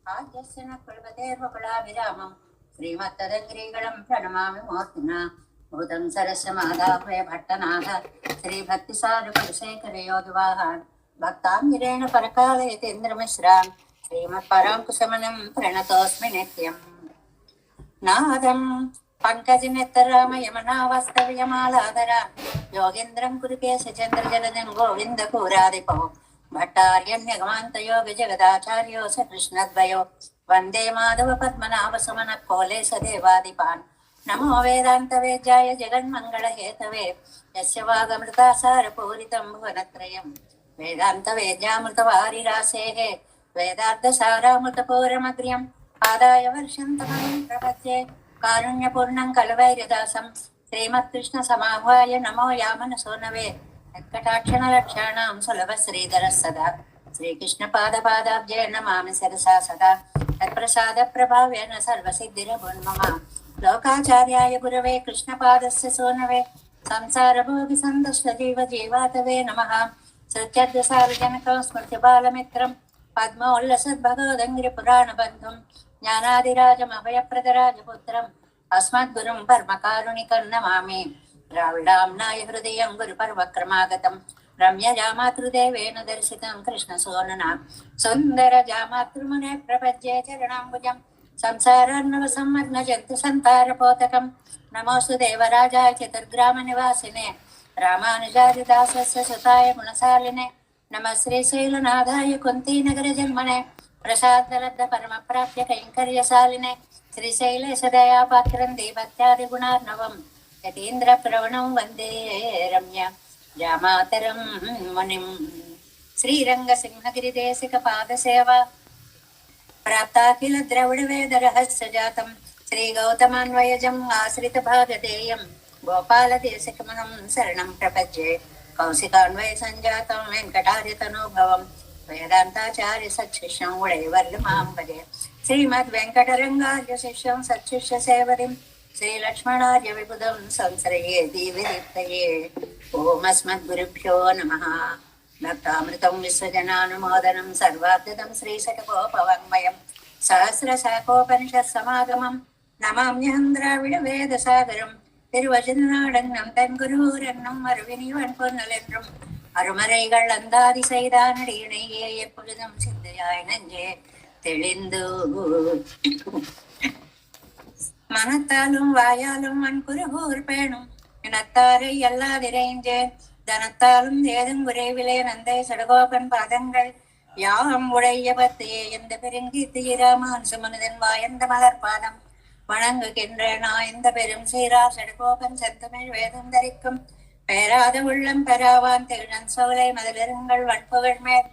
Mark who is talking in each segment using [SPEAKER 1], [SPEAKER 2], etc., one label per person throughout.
[SPEAKER 1] आद्यस्य न कुलपतेर्वकुलाभिरामं श्रीमत्तदङ्ग्रीगणं प्रणमामि मूर्तिना भूतं सरस्य माधाभय भट्टनाथ श्रीभक्तिसारकुलशेखरयोगिवाहान् भक्ताङ्गिरेण परकालयतीन्द्रमिश्रां श्रीमत्पराङ्कुशमनं प्रणतोऽस्मि नित्यम् नादं पङ्कजनेत्ररामयमनावास्तव्यमालाधरा योगीन्द्रं कुरुकेशचन्द्रजलजं गोविन्दपूरादिपौ भट्टार्यन्यगमान्तयोगजगदाचार्यो स कृष्णद्वयो वन्दे माधव पद्मनाभसुमनः कोलेश देवादिपान् नमो वेदान्तवेद्याय जगन्मङ्गलहेतवे यस्य वागमृतासारपूरितं भुवनत्रयं वेदान्तवेद्यामृतवारिरासेः वेदार्थसारामृतपूरमग्र्यम् आदाय वर्षन्तमं प्रपद्ये कारुण्यपूर्णं कलवैर्यदासं श्रीमत्कृष्णसमाह्वाय नमो यामनसोनवे कटाक्षणलक्षाणां सुलभश्रीधरः सदा श्रीकृष्णपादपादाब्जे नमामि सरसा सदा तत्प्रसादप्रभावेन सर्वसिद्धिरभुन्मम लोकाचार्याय गुरवे कृष्णपादस्य सोनवे संसारभोगिसन्तुष्टजीवजीवातवे नमः सत्यद्वसारजनकं स्मृतिबालमित्रं पद्मोल्लसद्भगवदङ्गिरिपुराणबन्धुं ज्ञानादिराजमभयप्रदराजपुत्रम् अस्मद्गुरुं परमकारुणिकं नमामि द्राविडाम्नाय हृदयं गुरुपर्वक्रमागतं रम्यजामातृदेवेन दर्शितं कृष्णसोनना सुन्दरजामातृमुने प्रपद्ये चरणाम्बुजं संसारार्णवसम्मग्नजन्तु सन्तारपोतकं नमोऽस्तु देवराजाय चतुर्ग्रामनिवासिने रामानुजादिदासस्य सुताय गुणशालिने नमः श्रीशैलनाथाय कुन्तीनगरजन्मने प्रसादलब्ध परमप्राप्य कैङ्कर्यशालिने श्रीशैलेशदयापात्रं देवत्यादिगुणार्णवम् यतीन्द्रप्रवणं वन्दे रम्य जामातरं मुनिं श्रीरङ्गसिंहगिरिदेशिकपादसेवा प्राप्ताखिल द्रविडवेदरहस्यजातं श्रीगौतमान्वयजम् आश्रितभागधेयं गोपालदेशिकमनं शरणं प्रपद्ये कौशिकान्वयसञ्जातं वेङ्कटार्यतनोभवं वेदान्ताचार्य सच्छिष्यं उडैवर्यमां भजे श्रीमद्वेङ्कटरङ्गार्यशिष्यं सच्छिष्यसेवरीं श्रीलक्ष्मणार्य विबुधं संश्रये दीविदीप्तये ॐ अस्मद्गुरुभ्यो नमः भक्तामृतं विश्वजनानुमोदनं सर्वार्थदं श्रीशतकोपवाङ्मयं सहस्रशाखोपनिषत्समागमं नमाम्यहं द्राविडवेदसागरं திருவஜநாடங்கம் தன் குருரன்னும் மறுவினிவன் பொன்னலென்றும் அருமறைகள் அந்தாதி செய்தானடியினையே எப்பொழுதும் சிந்தையாய் நெஞ்சே தெளிந்து மனத்தாலும் வாயாலும் மண் குருகூர் பேணும் இனத்தாரை எல்லாதிரைஞ்சேன் தனத்தாலும் ஏதும் குறைவிலே நந்தை சடகோபன் பாதங்கள் யாம் உடைய பத்தையே எந்த பெருங்கீர்த்தியிராமான் சுமனிதன் வாயந்த மலர்பாதம் வணங்குகின்ற நாயந்த பெரும் சீரா சடுகோபன் செந்தமிழ் வேதம் தரிக்கும் பெயராத உள்ளம் பெறாவான் திருநன் சோலை மதிலிருங்கள் வன்புகள் மேல்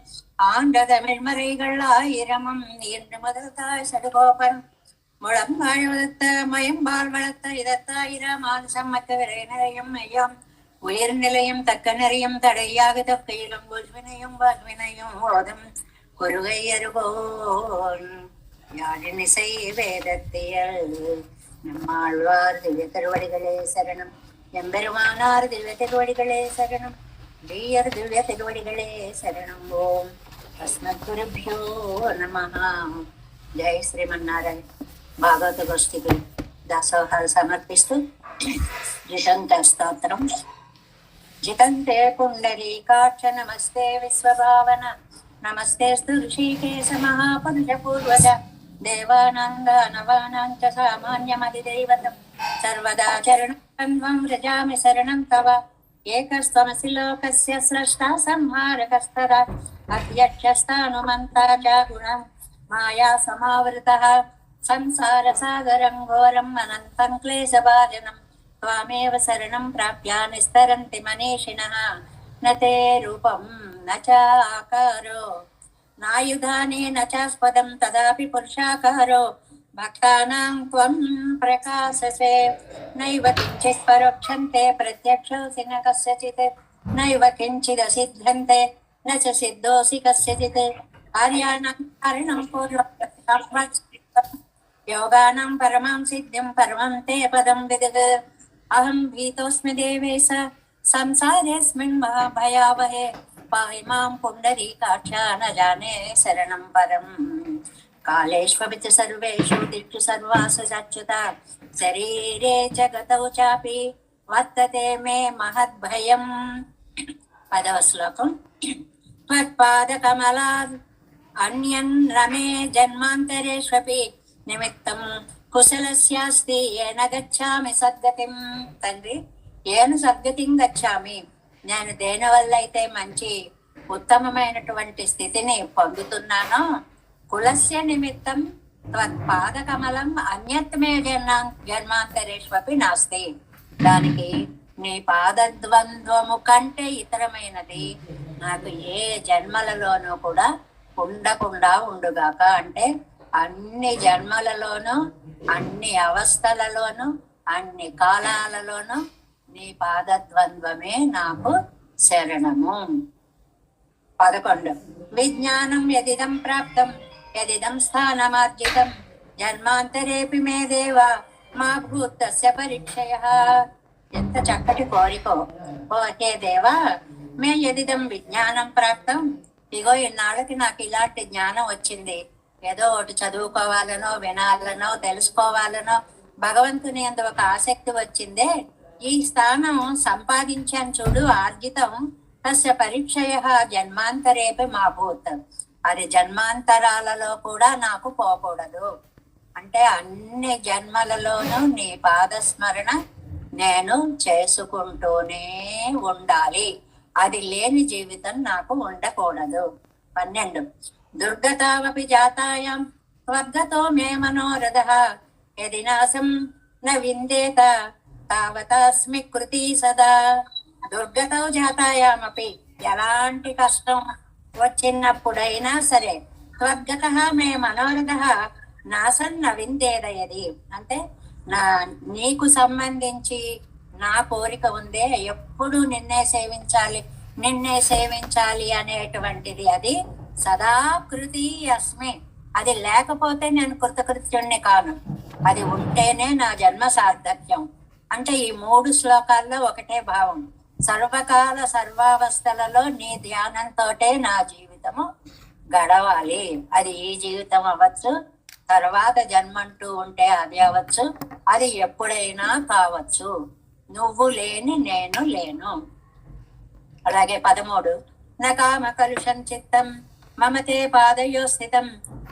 [SPEAKER 1] ஆண்ட தமிழ் மறைகள் ஆயிரமும் இன்று முதல் தாய் சடுகோபன் முழம் வாழ வளர்த்த மயம்பால் வளர்த்த இதத்தாயிரமான் சம்மக்க விரை நிறையும் மையம் உயிர் நிலையும் தக்க நிறையும் தடையாக தொக்கையிலும் உள்வினையும் வாழ்வினையும் ஓதும் குருகை அருகோன் யாழினிசை வேதத்தியல் நம்மாழ்வார் திவ்ய திருவடிகளே சரணம் எம்பெருமானார் திவ்ய திருவடிகளே சரணம் தீயர் திவ்ய திருவடிகளே சரணம் ஓம் அஸ்மத்குருभ्यो నమః జై శ్రీమన్నారాయణ భాగవత గోష్ఠికి దాసోహాలు సమర్పిస్తూ జితంత స్తోత్రం జితంతే పుండరీకాక్ష నమస్తే విశ్వభావన నమస్తే ఋషికేశ మహాపురుష పూర్వజ దేవానందానవానాం చ సామాన్యమధిదైవతం సర్వదా చరణం వ్రజామి శరణం తవ ఏకస్త్వమసి లోకస్య స్రష్టా సంహారకస్తదా అధ్యక్షస్థానుమంతా చ గుణం మాయా సమావృతః సంసార సాగరం ఘోరం అనంతం క్లేశభాజనం త్వామేవ శరణం ప్రాప్య నిస్తరంతి మనీషిణః న తే రూపం న చ ఆకారో నాయుధానే న చాస్పదం తదాపి పురుషాకారో భక్తానాం త్వం ప్రకాశసే నైవ కించిత్ పరోక్షంతే ప్రత్యక్షోసి న కస్యచిత్ నైవ కించిదసిద్ధ్యంతే న చ సిద్ధోసి కస్యచిత్ కార్యాణం కారణం పూర్వం యోగానాం పరమాం సిద్ధిం పరమం తే పదం విదిత్ అహం భీతోస్మి దేవేశ సంసారేస్మిన్ మహాభయావహే పాహి మాం పుండరీకాక్ష న జానే శరణం పరం కాళేష్వపి చ సర్వేషు తిష్ఠు సర్వాసు అచ్యుత శరీరే చ గతౌ చాపి వర్తతే మే మహద్భయం. 10వ శ్లోకం. త్వత్పాదకమలాద్ అన్యన్ రమే జన్మాంతరేష్వపి నిమిత్తం కుశలస్యాస్తి ఏన గచ్చామి సద్గతిం. తండ్రి, ఏను సద్గతిం గచ్చామి, నేను దేని వల్ల అయితే మంచి ఉత్తమమైనటువంటి స్థితిని పొందుతున్నానో, కులస్య నిమిత్తం త్వత్పాదకమలం అన్యత్మే జన్మాంతరేష్వపి నాస్తి. దానికి నీ పాదద్వంద్వము కంటే ఇతరమైనది నాకు ఏ జన్మలలోనూ కూడా ఉండకుండా ఉండుగాక. అంటే అన్ని జన్మలలోనూ, అన్ని అవస్థలలోనూ, అన్ని కాలాలలోనూ నీ పాదద్వంద్వమే నాకు శరణము. 11. విజ్ఞానం యదిదం ప్రాప్తం యదిదం స్థానమార్జితం జన్మాంతరేపి మే దేవ మా భూతస్య పరీక్షయ. ఎంత చక్కటి కోరికో. ఓకే దేవా, మే యదిదం విజ్ఞానం ప్రాప్తం, ఇగో ఇన్నాళ్ళకి నాకు ఇలాంటి జ్ఞానం వచ్చింది, ఏదో ఒకటి చదువుకోవాలనో వినాలనో తెలుసుకోవాలనో భగవంతుని అందు ఒక ఆసక్తి వచ్చిందే, ఈ స్థానం సంపాదించాను చూడు, ఆర్జితం, తస్య పరీక్షయ జన్మాంతరేపి మా భూత్, అది జన్మాంతరాలలో కూడా నాకు పోకూడదు. అంటే అన్ని జన్మలలోనూ నీ పాదస్మరణ నేను చేసుకుంటూనే ఉండాలి, అది లేని జీవితం నాకు ఉండకూడదు. 12. దుర్గతావపి జాతాయాం స్వర్గతో మే మనోరథః యది నాశం న విందేత తావతాస్మి కృతి సదా. దుర్గతో జాతాయామపి, ఎలాంటి కష్టం వచ్చినప్పుడైనా సరే, స్వర్గతః మే మనోరథః నాశం న విందేదయది, అంటే నీకు సంబంధించి నా కోరిక ఉందే, ఎప్పుడు నిన్నే సేవించాలి అనేటువంటిది, అది సదా కృతి అస్మి, అది లేకపోతే నేను కృతకృత్యుణ్ణి కాను, అది ఉంటేనే నా జన్మ సార్థక్యం. అంటే ఈ 3 శ్లోకాల్లో ఒకటే భావం. సర్వకాల సర్వావస్థలలో నీ ధ్యానంతోటే నా జీవితము గడవాలి. అది ఈ జీవితం అవ్వచ్చు, తర్వాత జన్మంటూ ఉంటే అది అవ్వచ్చు, అది ఎప్పుడైనా కావచ్చు, నువ్వు లేని నేను లేను. అలాగే 13. నా కామ కలుషం చిత్తం మమతే పాదయో స్థితం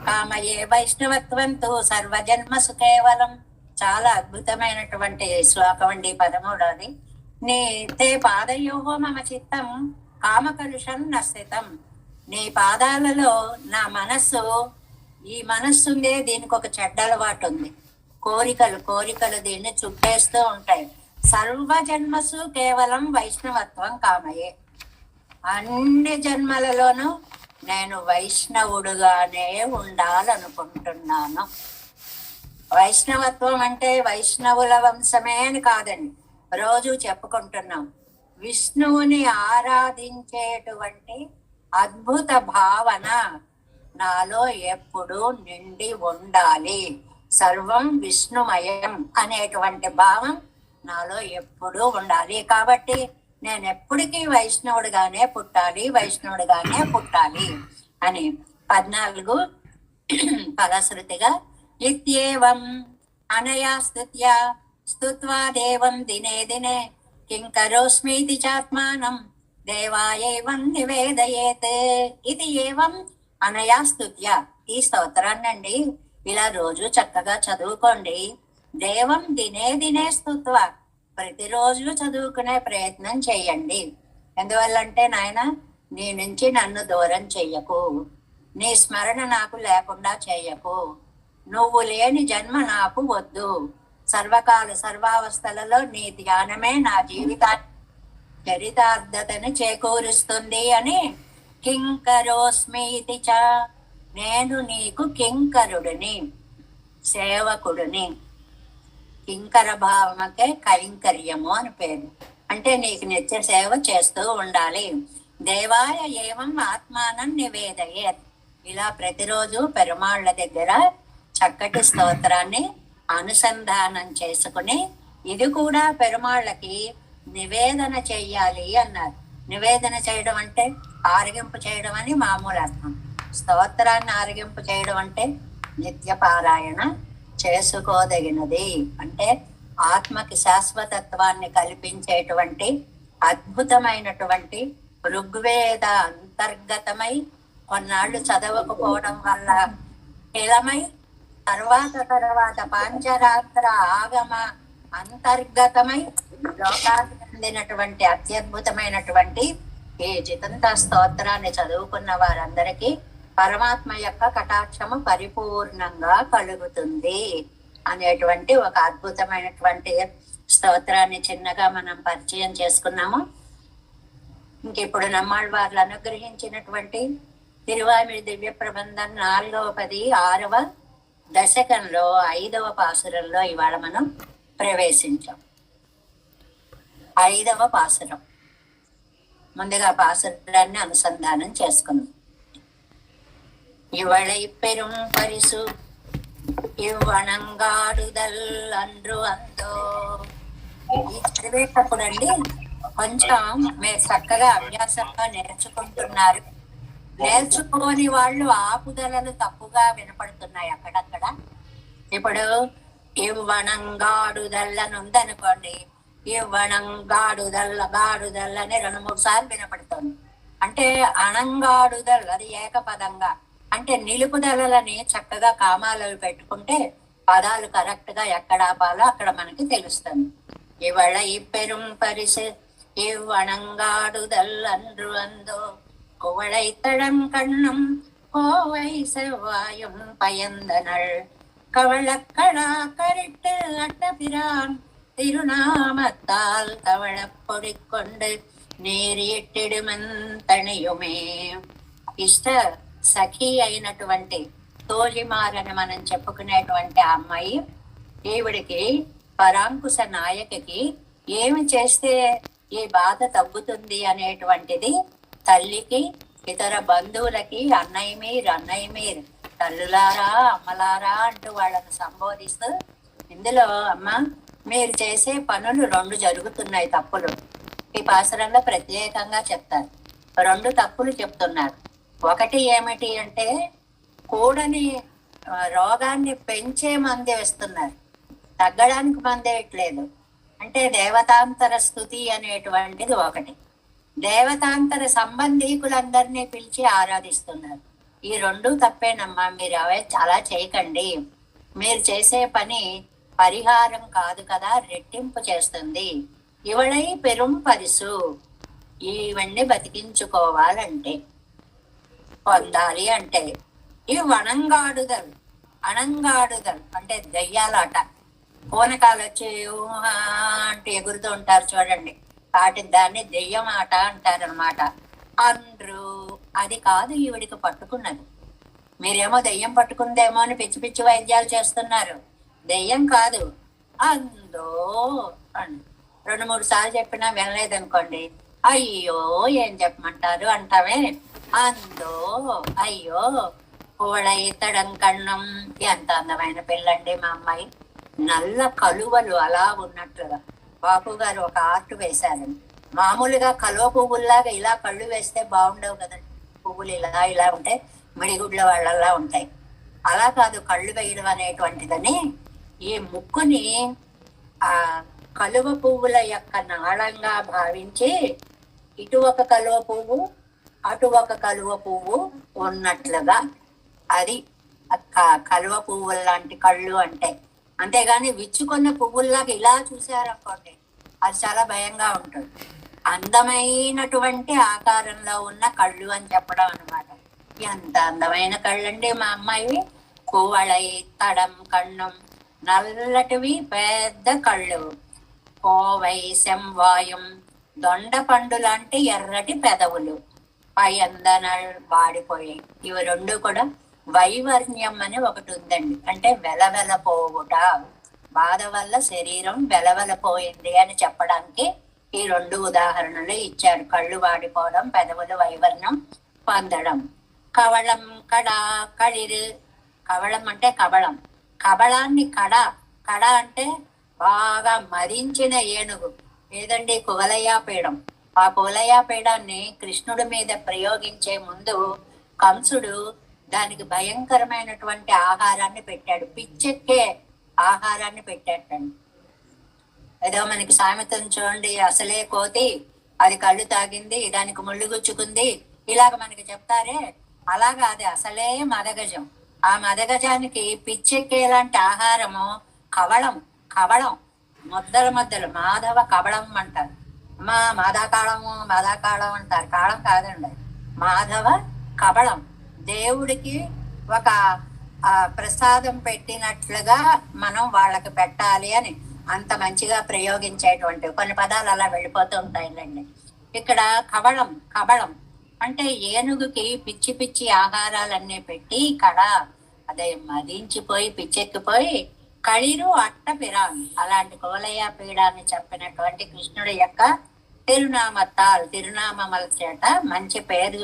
[SPEAKER 1] కామయే వైష్ణవత్వంతో సర్వజన్మసు కేవలం. చాలా అద్భుతమైనటువంటి శ్లోకం అండి 13వది. నీ తే పాదయోహో మమ చిత్తం కామ కలుషం నస్థితం. నీ పాదాలలో నా మనస్సు, ఈ మనస్సు ఉందే, దీనికి ఒక చెడ్డ అలవాటు ఉంది, కోరికలు దీన్ని చుట్టేస్తూ ఉంటాయి. సర్వజన్మసు కేవలం వైష్ణవత్వం కామయే, అన్ని జన్మలలోనూ నేను వైష్ణవుడుగానే ఉండాలనుకుంటున్నాను. వైష్ణవత్వం అంటే వైష్ణవుల వంశమే అని కాదండి, రోజు చెప్పుకుంటున్నాం. విష్ణువుని ఆరాధించేటువంటి అద్భుత భావన నాలో ఎప్పుడు నిండి ఉండాలి. సర్వం విష్ణుమయం అనేటువంటి భావం నాలో ఎప్పుడూ ఉండాలి. కాబట్టి నేను ఎప్పటికీ వైష్ణవుడిగానే పుట్టాలి అని 14 ఫలశ్రుతిగా ఇత్యేవం అనయా స్తుత్వా దేవం దినే దినే కింకరోస్మీతి చాత్మానం దేవాయేవం నివేదయేత్. ఇది ఏవం అనయా స్తుత్య. ఈ స్తోత్రాన్నండి ఇలా రోజు చక్కగా చదువుకోండి. దేవం దినే దినే స్తుత్వ, ప్రతిరోజు చదువుకునే ప్రయత్నం చెయ్యండి. ఎందువల్లంటే నాయన, నీ నుంచి నన్ను దూరం చెయ్యకు, నీ స్మరణ నాకు లేకుండా చెయ్యకు, నువ్వు లేని జన్మ నాకు వద్దు, సర్వకాల సర్వావస్థలలో నీ ధ్యానమే నా జీవితాన్ని చరితార్థతని చేకూరుస్తుంది అని కింకరోస్మీతి చ, నేను నీకు కింకరుడిని, సేవకుడిని. కింకర భావమకే కైంకర్యము అని పేరు. అంటే నీకు నిత్య సేవ చేస్తూ ఉండాలి. దేవాయ ఏవం ఆత్మానం నివేదయేత్. ఇలా ప్రతిరోజు పెరుమాళ్ళ దగ్గర చక్కటి స్తోత్రాన్ని అనుసంధానం చేసుకుని, ఇది కూడా పెరుమాళ్ళకి నివేదన చెయ్యాలి అన్నారు. నివేదన చేయడం అంటే ఆరగింపు చేయడం అని మామూలు అర్థం. స్తోత్రాన్ని ఆరగింపు చేయడం అంటే నిత్య పారాయణ చేసుకోదగినది. అంటే ఆత్మకి శాశ్వతత్వాన్ని కల్పించేటువంటి అద్భుతమైనటువంటి ఋగ్వేద అంతర్గతమై కొన్నాళ్ళు చదవకపోవడం వల్ల కిలమై తర్వాత పాంచరాత్ర ఆగమ అంతర్గతమై లోకానికి చెందినటువంటి అత్యద్భుతమైనటువంటి ఈ జితంత స్తోత్రాన్ని చదువుకున్న వారందరికీ పరమాత్మ యొక్క కటాక్షము పరిపూర్ణంగా కలుగుతుంది అనేటువంటి ఒక అద్భుతమైనటువంటి స్తోత్రాన్ని చిన్నగా మనం పరిచయం చేసుకున్నాము. ఇంక ఇప్పుడు నమ్మాళ్ళ వారు అనుగ్రహించినటువంటి తిరువామిడి దివ్య ప్రబంధం 4వ 6వ దశకంలో 5వ పాసురంలో ఇవాళ మనం ప్రవేశించాం. 5వ పాసురం. ముందుగా పాసురాన్ని అనుసంధానం చేసుకుందాం. ఇవళై పెరుం పరిసు ఇవ్వణంగాడుదల్ అండ్రు అందో. ఈ చదివేటప్పుడు అండి కొంచెం మీరు చక్కగా అభ్యాసంగా నేర్చుకుంటున్నారు. నేర్చుకోని వాళ్ళు ఆపుదలలు తప్పుగా వినపడుతున్నాయి అక్కడక్కడ. ఇప్పుడు ఇవ్వణంగాడుదల్ అని ఉందనుకోండి, ఇవ్వణంగాడుదల్ గాడుదల్ అని 2-3 సార్లు వినపడుతుంది. అంటే అణంగాడుదల్ అది ఏకపదంగా, అంటే నిలుపుదలని చక్కగా కామాలు పెట్టుకుంటే పదాలు కరెక్ట్ గా ఎక్కడ ఆపాలో అక్కడ మనకి తెలుస్తుంది. ఇవళ ఇప్పెరుం పరిసు ఇవ్వణంగాడుదల్ అండ్రు అందో குவளைத்தடம் கண்ணும் கோவை செவ்வாயும் பயந்தனள் கவளக்கடா கரிட்டு அட்டபிரான் திருநாமத்தால் கவளப்பொடி கொண்டு నీరిట్టిడుమంతణియుమే. ఇష్ట సఖి అయినటువంటి తోలిమారని మనం చెప్పుకునేటువంటి ఆ అమ్మాయి ఈవిడికి పరాంకుశ నాయకికి ఏమి చేస్తే ఈ బాధ తగ్గుతుంది అనేటువంటిది తల్లికి ఇతర బంధువులకి అన్నయ్య మీరు తల్లులారా అమ్మలారా అంటూ వాళ్ళని సంబోధిస్తూ, ఇందులో అమ్మ మీరు చేసే పనులు 2 జరుగుతున్నాయి తప్పులు. ఈ పాసురంలో ప్రత్యేకంగా చెప్తారు. 2 తప్పులు చెప్తున్నారు. ఒకటి ఏమిటి అంటే కూడని రోగాన్ని పెంచే మంది వేస్తున్నారు, తగ్గడానికి మంది వేయట్లేదు. అంటే దేవతాంతర స్తుతి అనేటువంటిది ఒకటి. దేవతాంతర సంబంధీకులందరినీ పిలిచి ఆరాధిస్తున్నారు. ఈ 2 తప్పేనమ్మా, మీరు అవే చాలా చేయకండి. మీరు చేసే పని పరిహారం కాదు కదా, రెట్టింపు చేస్తుంది. ఇవళై పెరుం పరిసు, ఇవన్నీ బతికించుకోవాలంటే పొందాలి అంటే ఈ అణంగాడుదల్ అంటే దయ్యాలాట. పూనకాలు వచ్చి అంటే ఎగురుతూ ఉంటారు చూడండి, వాటి దాన్ని దెయ్యం ఆట అంటారనమాట. అండ్రు అది కాదు ఈవిడికి పట్టుకున్నది. మీరేమో దెయ్యం పట్టుకుందేమో అని పిచ్చి పిచ్చి వైద్యాలు చేస్తున్నారు. దెయ్యం కాదు, అందో అని 2-3 సార్లు చెప్పినా వినలేదనుకోండి, అయ్యో ఏం చెప్పమంటారు అంటామే. అందో అయ్యో కోడైతడం కన్నం. ఎంత అందమైన పిల్లండి మా అమ్మాయి. నల్ల కలువలు అలా ఉన్నట్లుగా బాపు గారు ఒక ఆర్ట్ వేశారు. మామూలుగా కలువ పువ్వుల్లాగా ఇలా కళ్ళు వేస్తే బాగుండవు కదండి, పువ్వులు ఇలా ఇలా ఉంటాయి, మిడిగుడ్ల వాళ్ళలా ఉంటాయి. అలా కాదు కళ్ళు వేయడం అనేటువంటిదని ఈ ముక్కుని ఆ కలువ పువ్వుల యొక్క నాళంగా భావించి ఇటు ఒక కలువ పువ్వు అటు ఒక కలువ పువ్వు ఉన్నట్లుగా అది కలువ పువ్వుల లాంటి కళ్ళు అంటే. అంతేగాని విచ్చుకున్న పువ్వుల్లాగా ఇలా చూసారనుకోండి అది చాలా భయంగా ఉంటుంది. అందమైనటువంటి ఆకారంలో ఉన్న కళ్ళు అని చెప్పడం అనమాట. ఎంత అందమైన కళ్ళండి మా అమ్మాయివి. కోవళై తడం కన్నం, నల్లటివి పెద్ద కళ్ళు. కోవై శంవాయం, దొండ పండు లాంటి ఎర్రటి పెదవులు. పయందనల్ వాడిపోయాయి. ఇవి 2 కూడా వైవర్ణ్యం అని ఒకటి ఉందండి. అంటే వెలవెలపోవుట, బాధ వల్ల శరీరం వెలవెలపోయింది అని చెప్పడానికి ఈ 2 ఉదాహరణలు ఇచ్చారు. కళ్ళు వాడిపోవడం, పెదవులు వైవర్ణం పొందడం. కవళం కడా కళిరు. కవళం అంటే కబళం, కబళాన్ని కడ అంటే బాగా మరించిన ఏనుగు. ఏదండి కువలయాపీడం. ఆ కువలయాపీడాన్ని కృష్ణుడి మీద ప్రయోగించే ముందు కంసుడు దానికి భయంకరమైనటువంటి ఆహారాన్ని పెట్టాడు, పిచ్చెక్కే ఆహారాన్ని పెట్టాడండి. ఏదో మనకి సామెతను చూడండి, అసలే కోతి అది కళ్ళు తాగింది దానికి ముళ్ళు గుచ్చుకుంది, ఇలాగ మనకి చెప్తారే, అలాగా అది అసలే మదగజం. ఆ మదగజానికి పిచ్చెక్కేలాంటి ఆహారము కవళం. కవళం ముద్దలు మాధవ కవళం అంటారు. మాదాకాళం అంటారు, కాళం కాదండి, మాధవ కవళం. దేవుడికి ఒక ప్రసాదం పెట్టినట్లుగా మనం వాళ్ళకి పెట్టాలి అని అంత మంచిగా ప్రయోగించేటువంటి కొన్ని పదాలు అలా వెళ్ళిపోతూ ఉంటాయిలండి. ఇక్కడ కవళం అంటే ఏనుగుకి పిచ్చి పిచ్చి ఆహారాలన్నీ పెట్టి కళ అదే మదించిపోయి పిచ్చెక్కిపోయి కళిరు అట్ట పిరామి, అలాంటి కోలయ పీడాన్ని చెప్పినటువంటి కృష్ణుడి యొక్క తిరునామముల చేత మంచి పేరు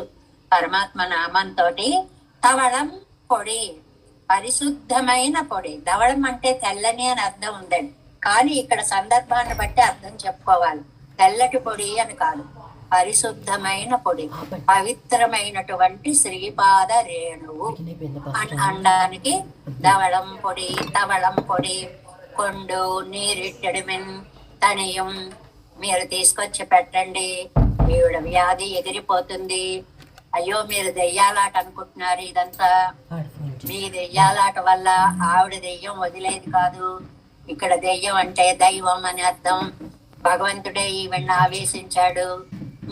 [SPEAKER 1] పరమాత్మ నామంతో తవళం పొడి, పరిశుద్ధమైన పొడి. ధవళం అంటే తెల్లని అని అర్థం ఉందండి, కానీ ఇక్కడ సందర్భాన్ని బట్టి అర్థం చెప్పుకోవాలి. తెల్లటి పొడి అని కాదు, పరిశుద్ధమైన పొడి, పవిత్రమైనటువంటి శ్రీపాద రేణువు అనడానికి తవళం పొడి కొండు నీరిట్టడిమిన్ తనియం మీరు తీసుకొచ్చి పెట్టండి, ఈవిడ వ్యాధి ఎగిరిపోతుంది. అయ్యో మీరు దెయ్యాలాట అనుకుంటున్నారు, ఇదంతా మీ దెయ్యాలాట వల్ల ఆవిడ దెయ్యం వదిలేది కాదు. ఇక్కడ దెయ్యం అంటే దైవం అని అర్థం. భగవంతుడే ఈవిడ్ని ఆవేశించాడు.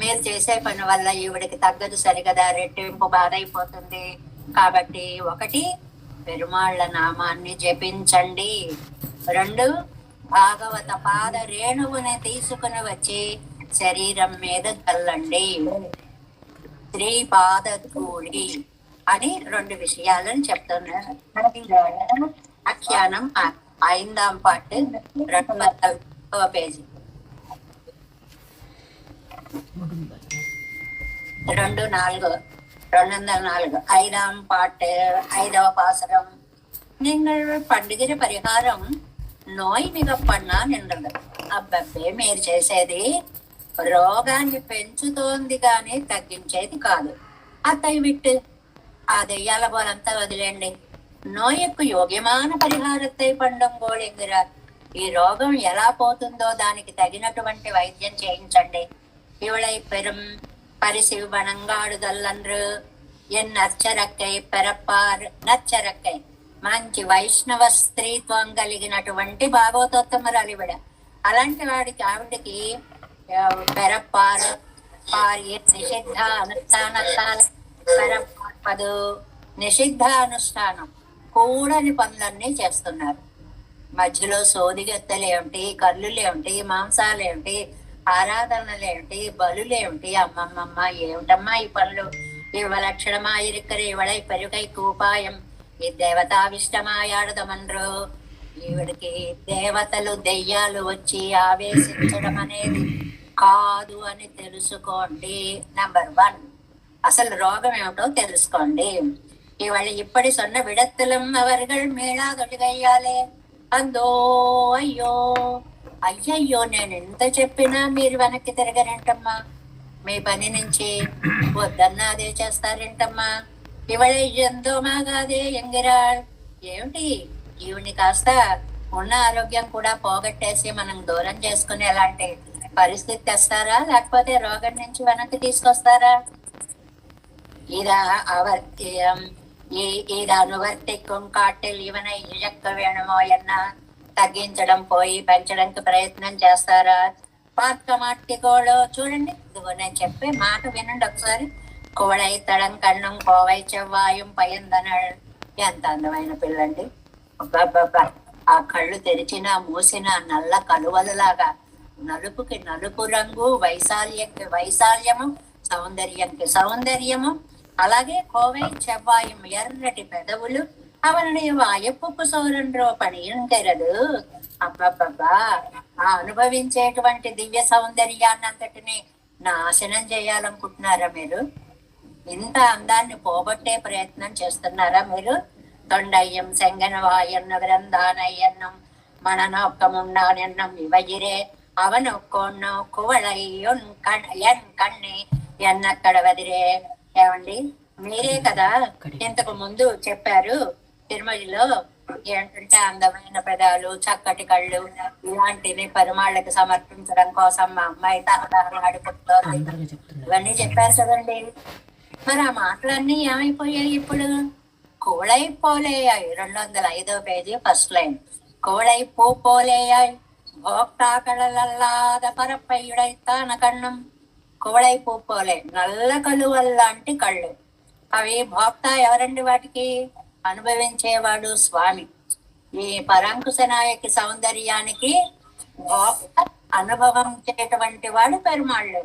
[SPEAKER 1] మీరు చేసే పని వల్ల ఈవిడికి తగ్గదు సరిగదా, రెట్టింపు బాధ అయిపోతుంది. కాబట్టి 1 పెరుమాళ్ల నామాన్ని జపించండి. 2 భాగవత పాద రేణువుని తీసుకుని వచ్చి శరీరం మీద చల్లండి. శ్రీపాద ధూళి అని 2 విషయాలను చెప్తున్నారు. ఆఖ్యానం 5వ పార్ట్ 2వ పేజీ 204 5ஆம் பாட்டு 5వ பாசுரம். நீங்கள் పండుగ పరిహారం నోయ్ మిగ పన్నా నిండదు. అబ్బబ్బే మీరు చేసేది రోగాన్ని పెంచుతోంది కానీ తగ్గించేది కాదు. అత్తయ్య విట్టు ఆ దెయ్యాల పోలంతా వదిలేండి. నోయకు యోగ్యమాన పరిహారத்தை పండంగోళెంగిరా. ఈ రోగం ఎలా పోతుందో దానికి తగినటువంటి వైద్యం చేయించండి. இவளை பெரும் பரிசில் வணங்காடுதல்லன்று என் నచ్చరక్కై పెరప్పార్ నచ్చరక్కై మంచి వైష్ణవ స్త్రీత్వం కలిగినటువంటి భాగవతోత్తమరాలు ఈవిడ. అలాంటి ఆవిడకి పెరప్పార్ నిషిద్ధ అనుష్ఠానాలు పెరప్పాడు నిషిద్ధ అనుష్ఠానం కూడని పనులన్నీ చేస్తున్నారు. మధ్యలో సోదిగెత్తలేమిటి, కళ్ళులేమిటి, మాంసాలేమిటి, ఆరాధనలేమిటి, బలులేమిటి, అమ్మమ్మమ్మ ఏమిటమ్మా ఈ పనులు. ఇవ్వలక్షణమా ఇరుక్కరి ఇవళై పెరుగై కూపాయం ఈ దేవతావిష్టమాయాడదమన్రు. ఈవిడికి దేవతలు దెయ్యాలు వచ్చి ఆవేశించడం అనేది కాదు అని తెలుసుకోండి. నంబర్ 1 అసలు రోగం ఏమిటో తెలుసుకోండి. ఇవాళ ఇప్పటి సొన్న విడత్తులం అవர்கள் మేళాదొడిగయ్యాలే అందో అయ్యో అయ్యయ్యో నేను ఎంత చెప్పినా మీరు వెనక్కి తిరగరేంటమ్మా, మీ పని నుంచి వద్దన్నా అదే చేస్తారేంటమ్మా. ఇవాళ ఎంతో మాగాదే ఎంగిరాళ్ ఏమిటి, ఈవిని కాస్త ఉన్న ఆరోగ్యం కూడా పోగొట్టేసి మనం దూరం చేసుకునే అలాంటి పరిస్థితి తెస్తారా, లేకపోతే రోగం నుంచి వెనక్కి తీసుకొస్తారా? ఇది అనువర్తిக்கும் కాటిల్ ఇవனை ఇழக்க వేణమో ఎన్న తగ్గించడం పోయి పెంచడానికి ప్రయత్నం చేస్తారా? పాత్కమాట్టి కోడో చూడండి, ఇదిగో నేను చెప్పే మాట వినండి ఒకసారి. కోడై తడం కన్నం కోవై చెవ్వాయం పయందనడు. ఎంత అందమైన పిల్లండి. ఆ కళ్ళు తెరిచినా మూసినా నల్ల కలువలలాగా, నలుపుకి నలుపు రంగు, వైశాల్యంకి వైశాల్యము, సౌందర్యంకి సౌందర్యము. అలాగే కోవై చెవ్వాయం ఎర్రటి పెదవులు, అవనుடைய వాయపుప్పు సౌరండ్రో పనియుంటెరదు. అబ్బబ్బబ్బా, ఆ అనుభవించేటువంటి దివ్య సౌందర్యాన్ని అంతటిని నాశనం చేయాలనుకుంటున్నారా మీరు? ఇంత అందాన్ని పోగొట్టే ప్రయత్నం చేస్తున్నారా మీరు? తొండయ్యం సెంగన వాయన్న గ్రంథానయ్యన్నం మణనొక్కముండానెన్నం ఇవయిరే అవనొక్కోన్నో కువళయ్యొన్ కణ్ణి ఎన్నక్కడ వదిరే. ఏమండి, మీరే కదా ఇంతకు ముందు చెప్పారు తిరుమలలో ఏంటంటే అందమైన పెదాలు, చక్కటి కళ్ళు ఇలాంటివి పరిమాళ్ళకి సమర్పించడం కోసం మా అమ్మాయి తహతహలాడిపోతుంది ఇవన్నీ చెప్పారు కదండి. మరి ఆ మాటలన్నీ ఏమైపోయాయి ఇప్పుడు? కోళైపోలేయాయి. 205వ పేజీ ఫస్ట్ లైన్. కోళైపూ పోలేయాయి భోక్తాకళలల్లాద పరపయ్యుడైతాన కన్నం. కోళైపూ పోలే నల్ల కలువల్లాంటి కళ్ళు. అవి భోక్త ఎవరండి? వాటికి అనుభవించేవాడు స్వామి. ఈ పరాంకుశ నాయకి సౌందర్యానికి భోక్త అనుభవించేటువంటి వాడు పెరుమాళ్ళు.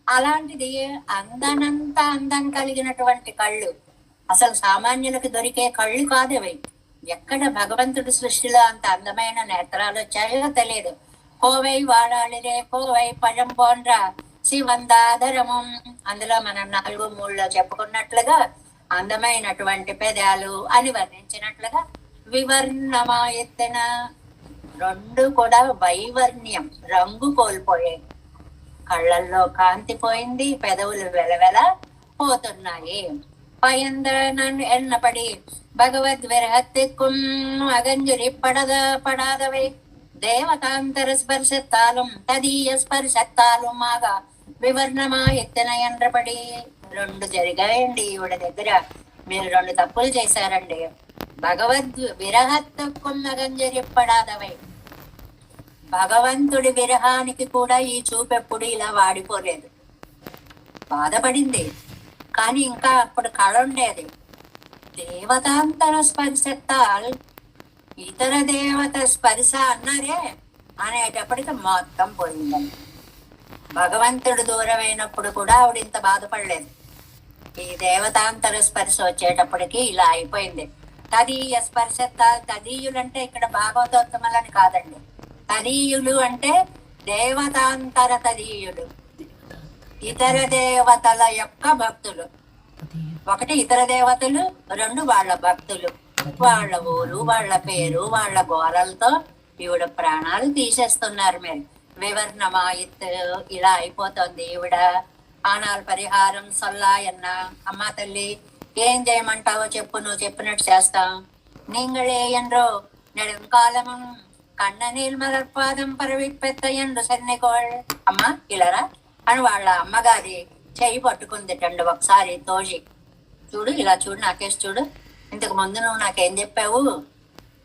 [SPEAKER 1] అలాంటిది అందనంత అందం కలిగినటువంటి కళ్ళు. అసలు సామాన్యులకు దొరికే కళ్ళు కాదవి. ఎక్కడ భగవంతుడి సృష్టిలో అంత అందమైన నేత్రాలు వచ్చాయో తెలియదు. కోవై వాడాలిరే కోవై పഴం పోండ్ర శివందాధరము. అందులో మనం 4:3 చెప్పుకున్నట్లుగా అందమైనటువంటి పెదాలు అని వర్ణించినట్లుగా వివర్ణమా ఎత్తిన రెండు కూడా వైవర్ణ్యం, రంగు కోల్పోయాయి. కళ్ళల్లో కాంతి పోయింది, పెదవులు వెలవెల పోతున్నాయి. பயந்தனன் எண்ணப்படி பகவத் விரகத்திற்கும் அகஞ்சுரி படாதவை தேவதாந்தர ஸ்பர்சத்தாலும் ததீய స్పర్శத்தாலும் ఆగా వివర్ణమా ఎత్తిన ఎండ్రపడి. 2 జరిగాయండి ఈవిడ దగ్గర. మీరు 2 తప్పులు చేశారండి. భగవద్ విరహత్తుకుం అగంజరి పడాదవై. భగవంతుడి విరహానికి కూడా ఈ చూపెప్పుడు ఇలా వాడిపోలేదు. బాధపడింది కానీ ఇంకా అప్పుడు కళ ఉండేది. దేవతాంతర స్పర్శత్తాల్ ఇతర దేవత స్పర్శ అన్నారే అనేటప్పటికి మొత్తం పోయిందని. భగవంతుడు దూరమైనప్పుడు కూడా ఆవిడ ఇంత బాధపడలేదు. ఈ దేవతాంతర స్పర్శ వచ్చేటప్పటికి ఇలా అయిపోయింది. తదీయ స్పర్శత్తాల్. తదీయులు అంటే ఇక్కడ భాగవతోత్తములని కాదండి. తదీయులు అంటే దేవతాంతర తదీయులు, ఇతర దేవతల యొక్క భక్తులు. 1 ఇతర దేవతలు, 2 వాళ్ళ భక్తులు. వాళ్ళ ఊరు, వాళ్ళ పేరు, వాళ్ళ గోరలతో ఈవిడ ప్రాణాలు తీసేస్తున్నారు. మీరు వివర్ణమాయిత్ ఇలా అయిపోతుంది ఈవిడ. ఆనాల్ పరిహారం సొల్లాయన్న. అమ్మా తల్లి ఏం చేయమంటావో చెప్పు, నువ్వు చెప్పినట్టు చేస్తాం. నీంగళే ఎండ్రో నెడుంకాలము కన్న నీల్మలర్పాదం పరవిప్పెత్త ఎండు సన్నెకోళ్. అమ్మా ఇలారా అని వాళ్ళ అమ్మగారి చెయ్యి పట్టుకుందిటండి ఒకసారి తోజి. చూడు ఇలా చూడు, నాకేసి చూడు, ఇంతకు ముందు నువ్వు నాకేం చెప్పావు?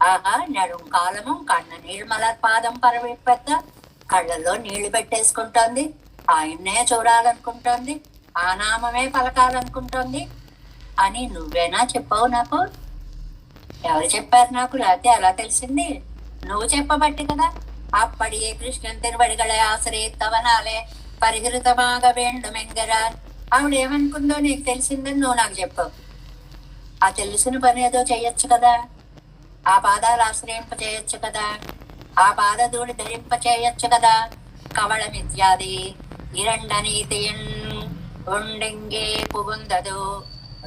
[SPEAKER 1] ఆహా నడుం కాలము కన్న నీళ్ళమలర్పాదం పరవిప్పెత్త. కళ్ళల్లో నీళ్లు పెట్టేసుకుంటోంది, ఆయన్నే చూడాలనుకుంటోంది, ఆ నామమే పలకాలనుకుంటోంది అని నువ్వేనా చెప్పావు నాకు? ఎవరు చెప్పారు నాకు? లేకపోతే ఎలా తెలిసింది? నువ్వు చెప్పబట్టి కదా. అప్పడియే కృష్ణన్ తిరువడిగళ ఆశ్రయిత్తవనాలే పరిహృతమాగ వేండు మెంగరా. ఆవిడ ఏమనుకుందో నీకు తెలిసిందని నువ్వు నాకు చెప్పావు. ఆ తెలిసిన పని ఏదో చెయ్యొచ్చు కదా. ఆ పాదాలు ఆశ్రయింప చేయొచ్చు కదా. ఆ పాదధూళి ధరింప చేయొచ్చు కదా. కవళమిత్యాది ఇరండనీతియన్ ఉండింగే పుగుందదు.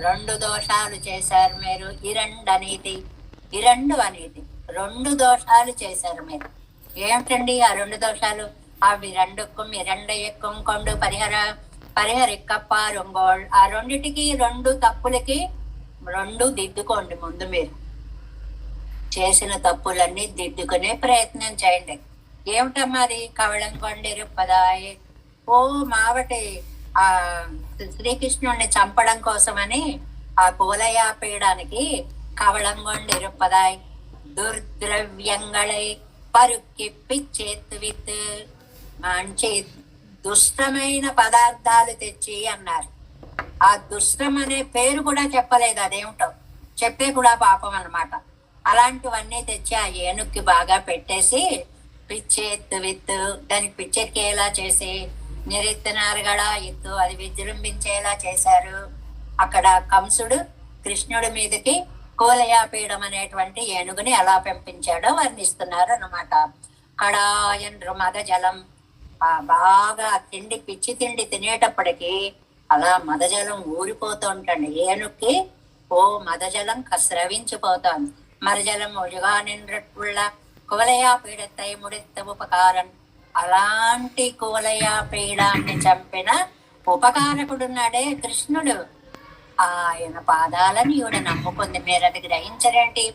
[SPEAKER 1] 2 దోషాలు చేశారు మీరు. ఇరండనీతి, ఇరండు అనీతి, 2 దోషాలు చేశారు మీరు. ఏమిటండి ఆ 2 దోషాలు? అవి 2க்கும் 2 ఎక్కుం కొండు పరిహరిక్కప్పారుంగోళ్. ఆ 2టికి 2 తప్పులకి 2 దిద్దుకోండి. ముందు మీరు చేసిన తప్పులన్నీ దిద్దుకునే ప్రయత్నం చేయండి. ఏమిటమ్మా అది? కవళం కొండిరుప్పదాయి. ఓ మావటి ఆ శ్రీకృష్ణుడిని చంపడం కోసమని ఆ కూలయాపీయడానికి కవళం కొండిరుప్పదాయి దుర్ద్రవ్యంగళై పరుక్కి పిచ్చేత్తు విత్. మంచి దుష్టమైన పదార్థాలు తెచ్చి అన్నారు. ఆ దుష్టం అనే పేరు కూడా చెప్పలేదు. అదేమిటో చెప్పే కూడా పాపం అన్నమాట. అలాంటివన్నీ తెచ్చి ఆ ఏనుక్కి బాగా పెట్టేసి పిచ్చేత్తు విత్తు, దానికి పిచ్చెక్కేలా చేసి నిరెత్తినారుగడ ఎత్తు అది విజృంభించేలా చేశారు. అక్కడ కంసుడు కృష్ణుడి మీదకి కోలయాపీయడం అనేటువంటి ఏనుగుని ఎలా పంపించాడో వర్ణిస్తున్నారు అన్నమాట. కడాయండ్రు మద జలం. ఆ బాగా తిండి, పిచ్చి తిండి తినేటప్పటికి అలా మదజలం ఊరిపోతూ ఉంటుంది ఏనుక్కి. ఓ మదజలం స్రవించిపోతోంది. మరజలం ఒழுగా నిండ్రట్టుళ్ళ కువలయాపీడత్తై ముడెత్త ఉపకారం. అలాంటి కువలయాపీడాన్ని చంపిన ఉపకారకుడున్నాడే కృష్ణుడు. ఆయన పాదాలను ఈవిడ నమ్ముకుంది. మీరు అది గ్రహించరేంటి?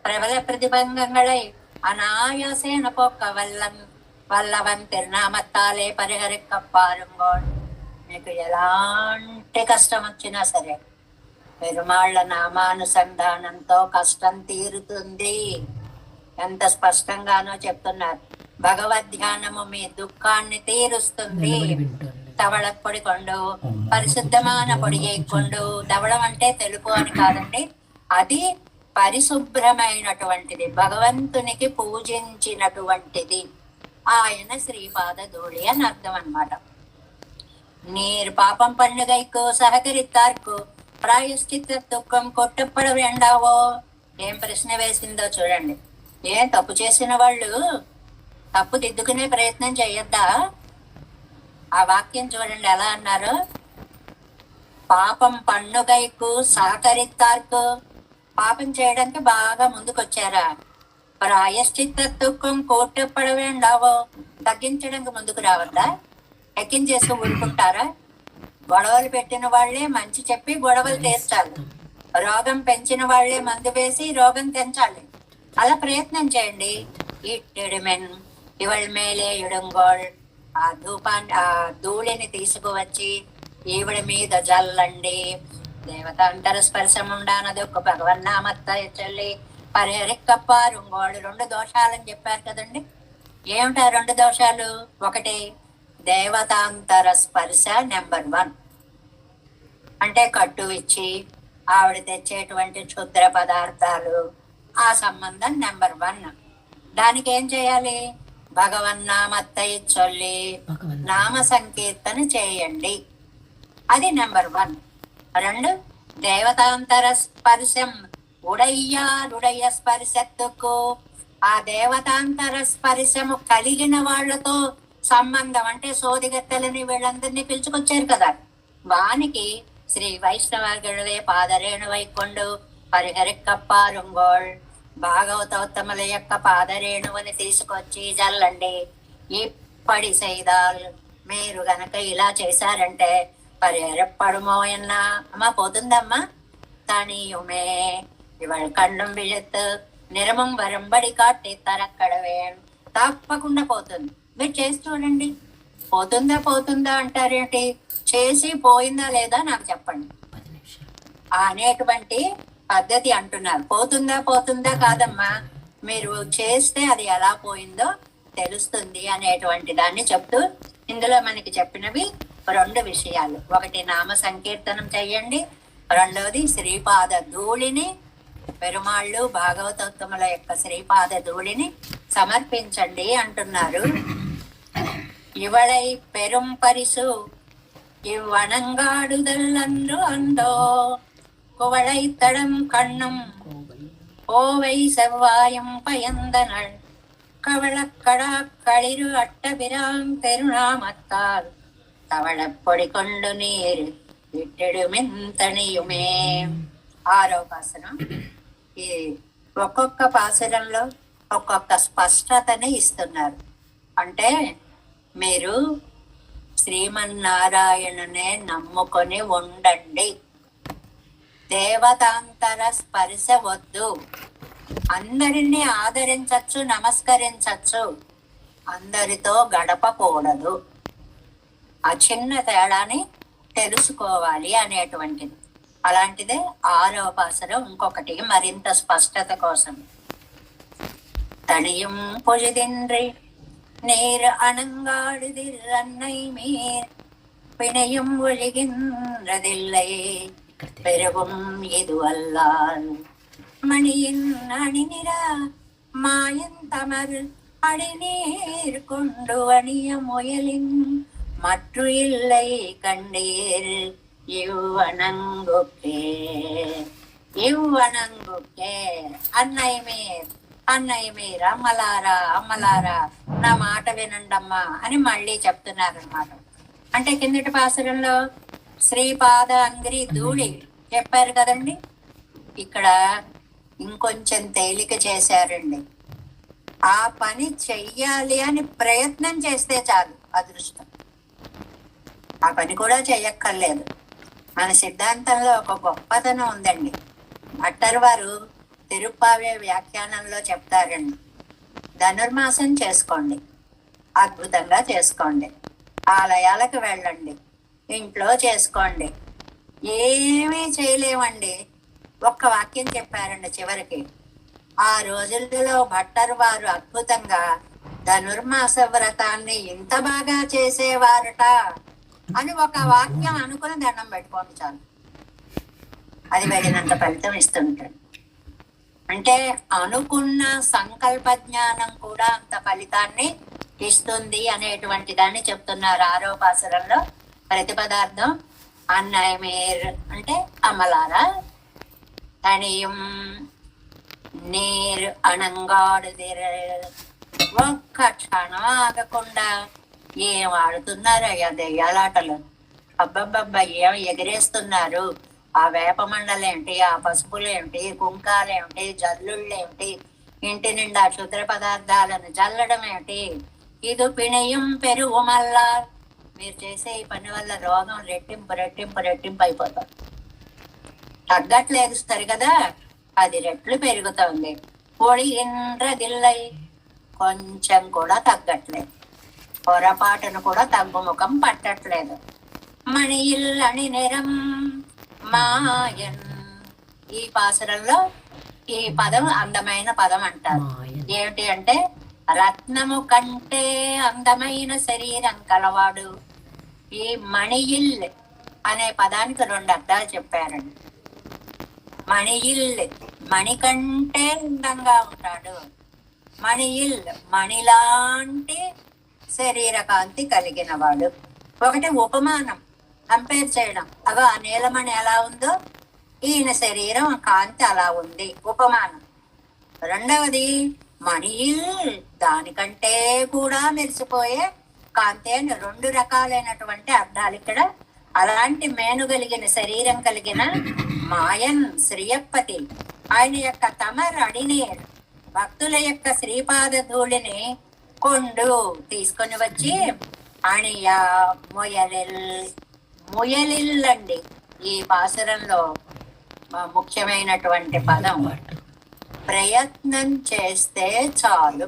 [SPEAKER 1] ప్రబల ప్రతిబంధங்களை అనాయాసేన పొక్క వల్లవన్ తిరునామత్తాలే పరిహరికప్పారుంగోడ్. మీకు ఎలాంటి కష్టం వచ్చినా సరే పెరుమాళ్ళ నామానుసంధానంతో కష్టం తీరుతుంది. ఎంత స్పష్టంగానో చెప్తున్నారు. భగవద్ధ్యానము మీ దుఃఖాన్ని తీరుస్తుంది. తవళ కొండు పరిశుద్ధమైన కొండు. ధవళం అంటే తెలుపు అని కాదండి, అది పరిశుభ్రమైనటువంటిది, భగవంతునికి పూజించినటువంటిది. ఆయన శ్రీపాద ధూళి అని అర్థం అన్నమాట. நீர் பாப்பம் பண்ணுகைக்கு సహకరిస్తార్కు ప్రాయశ్చిత్త దుఃఖం కొట్టప్పడ వేండావో. ఏం ప్రశ్న వేసిందో చూడండి. ఏం తప్పు చేసిన వాళ్ళు తప్పు దిద్దుకునే ప్రయత్నం చేయొద్దా? ఆ వాక్యం చూడండి ఎలా అన్నారు. పాపం పన్నుగైకు సహకరిస్తార్కు, పాపం చేయడానికి బాగా ముందుకొచ్చారా. ప్రాయశ్చిత్త దుఃఖం కొట్టప్పడ వేండావో, తగ్గించడానికి ముందుకు రావద్దా? ఎక్కించేసి ఊరుకుంటారా? గొడవలు పెట్టిన వాళ్లే మంచి చెప్పి గొడవలు తీర్చాలి. రోగం పెంచిన వాళ్లే మందు వేసి రోగం తెంచాలి. అలా ప్రయత్నం చేయండి. ఇట్టెడుమెన్ ఇవళ మేలే ఇడుంగోళ్. ఆ ధూళిని తీసుకువచ్చి ఈవిడ మీద జల్లండి. దేవతాంతర స్పర్శముండానదొక్క భగవన్నామత్త చెల్లి పరిహరికప్పారుంగోళ్ళు. 2 దోషాలని చెప్పారు కదండి. ఏమిటా 2 దోషాలు? ఒకటి దేవతాంతర స్పర్శ నెంబర్ 1, అంటే కట్టు ఇచ్చి ఆవిడ తెచ్చేటువంటి క్షుద్ర పదార్థాలు, ఆ సంబంధం నెంబర్ 1. దానికి ఏం చేయాలి? భగవన్నామత్తై చొల్లి నామ సంకీర్తన చేయండి. అది నెంబర్ 1. 2 దేవతాంతర స్పర్శం ఉడయ్య స్పర్శత్తుకు. ఆ దేవతాంతర స్పర్శము కలిగిన వాళ్లతో సంబంధం, అంటే సోదిగత్తెలని వీళ్ళందరినీ పిలుచుకొచ్చారు కదా. వానికి శ్రీ వైష్ణవగళే పాదరేణు వైకొండు పరిహరికప్పారుంగోళ్. భాగవతోత్తముల యొక్క పాదరేణువుని తీసుకొచ్చి జల్లండి. ఇప్పటి సైదాల్ మీరు గనక ఇలా చేశారంటే పరిహరపడుమోయన్నా. అమ్మా పోతుందమ్మా. తనియుమే ఇవాళ కండం విజత్ నిరమం వరంబడి కాట్టి తరక్కడవే. తప్పకుండా పోతుంది. మీరు చేసి చూడండి. పోతుందా అంటారేంటి? చేసి పోయిందా లేదా నాకు చెప్పండి అనేటువంటి పద్ధతి అంటున్నారు. పోతుందా కాదమ్మా, మీరు చేస్తే అది ఎలా పోయిందో తెలుస్తుంది అనేటువంటి దాన్ని చెప్తూ ఇందులో మనకి చెప్పినవి 2 విషయాలు. ఒకటి నామ సంకీర్తనం చెయ్యండి, 2వది శ్రీపాద ధూళిని, పెరుమాళ్ళు భాగవతోత్తముల యొక్క శ్రీపాద ధూళిని సమర్పించండి అంటున్నారు. ఇవళై పెరుం పరిసు ఇవ్వనంగాడుదల్ అందు అందో కువళై తడం కണ്ണం ఓవై செவ்வாயம் பயந்தனள் கவளக்கடா களிரு அட்டபிரான் பெருநாமத்தால் తవళప్పొడి కొండు నీరు ఇట్టెడు మెంతనియుమే. 6వ పాసనం. ఈ ఒక్కొక్క పాసనంలో ఒక్కొక్క స్పష్టతని ఇస్తున్నారు. అంటే మీరు శ్రీమన్నారాయణనే నమ్ముకొని ఉండండి. దేవతాంతర స్పర్శ వద్దు. అందరినీ ఆదరించచ్చు, నమస్కరించచ్చు, అందరితో గడపకూడదు. ఆ చిన్న తేడాని తెలుసుకోవాలి అనేటువంటిది. అలాంటిదే 6వ పాసరం ఇంకొకటి మరింత స్పష్టత కోసం. తడియం పొజిదిండ్రి நேர் அணங்காடுதில் அன்னை மேர் பிணையும் ஒழுகின்றதில்லை பெருகும் இது அல்லால் மணியின் அணிநிறா மாயந்தமர் அடிநீர் கொண்டு அணிய முயலின் மற்று இல்லை கண்டீர் இவ்வணங்குக்கே అన్నయ్య మీరు అమ్మలారా నా మాట వినండమ్మా అని మళ్ళీ చెప్తున్నారు అనమాట. అంటే కిందటి పాసురంలో శ్రీపాద అంగ్రి ధూళి చెప్పారు కదండి. ఇక్కడ ఇంకొంచెం తేలిక చేశారండి. ఆ పని చెయ్యాలి అని ప్రయత్నం చేస్తే చాలు అదృష్టం. ఆ పని కూడా చెయ్యక్కర్లేదు. మన సిద్ధాంతంలో ఒక గొప్పతనం ఉందండి. భట్టర్ వారు తిరుప్పావే వ్యాఖ్యానంలో చెప్తారండి, ధనుర్మాసం చేసుకోండి, అద్భుతంగా చేసుకోండి, ఆలయాలకు వెళ్ళండి, ఇంట్లో చేసుకోండి, ఏమీ చేయలేమండి. ఒక్క వాక్యం చెప్పారండి చివరికి, ఆ రోజుల్లో భట్టర్ వారు అద్భుతంగా ధనుర్మాస వ్రతాన్ని ఇంత బాగా చేసేవారట అని ఒక వాక్యం అనుకుని దండం పెట్టుకోండి చాలు, అది వెళ్ళినంత ఫలితం ఇస్తుంటాడు. అంటే అనుకున్న సంకల్ప జ్ఞానం కూడా అంత ఫలితాన్ని ఇస్తుంది అనేటువంటి దాన్ని చెప్తున్నారు. 6వ పాసురంలో ప్రతిపదార్థం అన్నయమేర్ అంటే అమలారా, తనియం నీరు అణంగాడుదిర, ఒక్క క్షణం ఆగకుండా ఏం ఆడుతున్నారయ్యా దెయ్యాలాటలు, అబ్బబ్బబ్బా ఏం ఎగిరేస్తున్నారు, ఆ వేప మండలేంటి, ఆ పసుపులేంటి, కుంకాలేంటి, జల్లుళ్ళేంటి, ఇంటి నిండా క్షుద్ర పదార్థాలను జల్లడం ఏమిటి, ఇది పిణయం పెరుగు మల్లా, మీరు చేసే ఈ పని వల్ల రోగం రెట్టింపు రెట్టింపు రెట్టింపు అయిపోతుంది, తగ్గట్లేదు సరి కదా, 10 రెట్లు పెరుగుతోంది. పొడి ఇంద్రదిల్లై, కొంచెం కూడా తగ్గట్లేదు, పొరపాటును కూడా తగ్గుముఖం పట్టట్లేదు. మణి ఇల్లని నిరం మాయన్, ఈ పాసురంలో ఈ పదం అందమైన పదం అంటారు. ఏమిటి అంటే రత్నము కంటే అందమైన శరీరం కలవాడు. ఈ మణియిల్ అనే పదానికి 2 అర్థాలు చెప్పారండి. మణియిల్ మణి కంటే అందంగా ఉంటాడు, మణియిల్ మణిలాంటి శరీర కాంతి కలిగిన వాడు. ఒకటి ఉపమానం, కంపేర్ చేయడం, అగో ఆ నీలమణి ఎలా ఉందో ఈయన శరీరం కాంతి అలా ఉంది, ఉపమానం. రెండవది మణియిల్ దానికంటే కూడా మెరిసిపోయే కాంతి అని 2 రకాలైనటువంటి అర్థాలు ఇక్కడ. అలాంటి మేను కలిగిన శరీరం కలిగిన మాయన్ శ్రీయప్పతి, ఆయన యొక్క తమర్ అడినేర్, భక్తుల యొక్క శ్రీపాద ధూళిని కొండు తీసుకొని వచ్చి అణియా మొయలిల్, ముయలిల్ అండి ఈ పాసురంలో ముఖ్యమైనటువంటి పదం. ప్రయత్నం చేస్తే చాలు,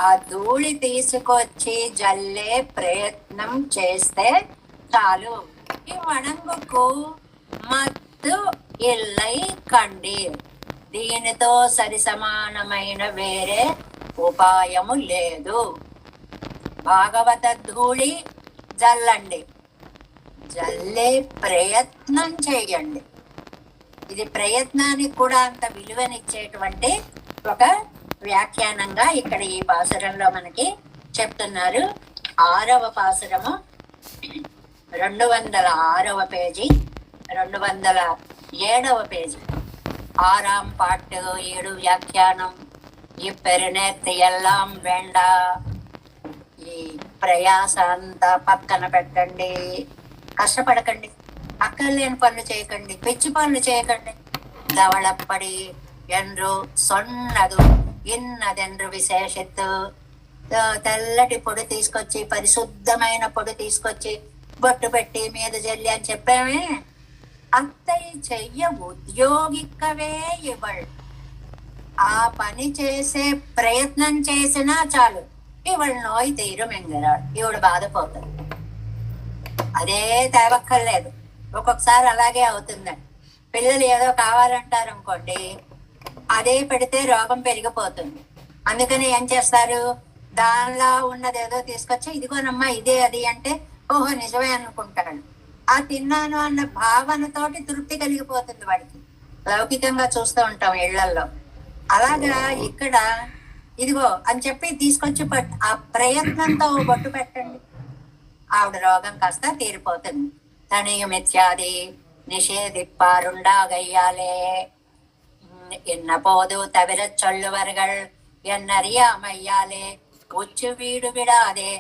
[SPEAKER 1] ఆ ధూళి తీసుకొచ్చి జల్లే ప్రయత్నం చేస్తే చాలు. ఈ వడంగుకు మత్తు ఇల్లై కండి, దీనితో సరి సమానమైన వేరే ఉపాయము లేదు. భాగవత ధూళి జల్లండి, జల్లే ప్రయత్నం చేయండి. ఇది ప్రయత్నానికి కూడా అంత విలువనిచ్చేటువంటి ఒక వ్యాఖ్యానంగా ఇక్కడ ఈ పాసురంలో మనకి చెప్తున్నారు. 6వ పాసురము 206వ పేజీ, 207వ పేజీ, 6ఆం పాటు 7 వ్యాఖ్యానం. ఈ పెరునేత్తి ఎల్లాం వెండ, ఈ ప్రయాస అంతా పక్కన పెట్టండి, కష్టపడకండి, అక్కర్లేని పనులు చేయకండి, పిచ్చి పనులు చేయకండి. ధవళప్పడి ఎండ్రు సొన్నదు ఇన్నదెండ్రు విశేషత్తు, తెల్లటి పొడి తీసుకొచ్చి, పరిశుద్ధమైన పొడి తీసుకొచ్చి బొట్టు పెట్టి మీద జల్లి అని చెప్పామే, అత్తయ్య చెయ్య ఉద్యోగిక్కవే ఇవ్వడు. ఆ పని చేసే ప్రయత్నం చేసినా చాలు, ఇవాళ నోయి తీరు మింగరాడు, ఇవిడు బాధపోతుంది. అదే తేవక్కర్లేదు, ఒక్కొక్కసారి అలాగే అవుతుందండి. పిల్లలు ఏదో కావాలంటారు అనుకోండి, అదే పెడితే రోగం పెరిగిపోతుంది. అందుకని ఏం చేస్తారు, దానిలా ఉన్నది ఏదో తీసుకొచ్చి ఇదిగోనమ్మా ఇదే అది అంటే ఓహో నిజమే అనుకుంటాడు. ఆ తిన్నాను అన్న భావనతోటి తృప్తి కలిగిపోతుంది వాడికి. లౌకికంగా చూస్తూ ఉంటాం ఇళ్లల్లో. అలాగా ఇక్కడ ఇదిగో అని చెప్పి తీసుకొచ్చి ఆ ప్రయత్నంతో బొట్టు పెట్టండి, ఆవిడ రోగం కాస్త తీరిపోతుంది. తనయుమిత్యాది నిషేధిప్పారుండాగయ్యాలే, എന്നപോതു തവിര ചൊല്ലുവരുകൾ എന്നറിയാമയ്യാലേ, ഉച്ചു വീടു വിടാതെ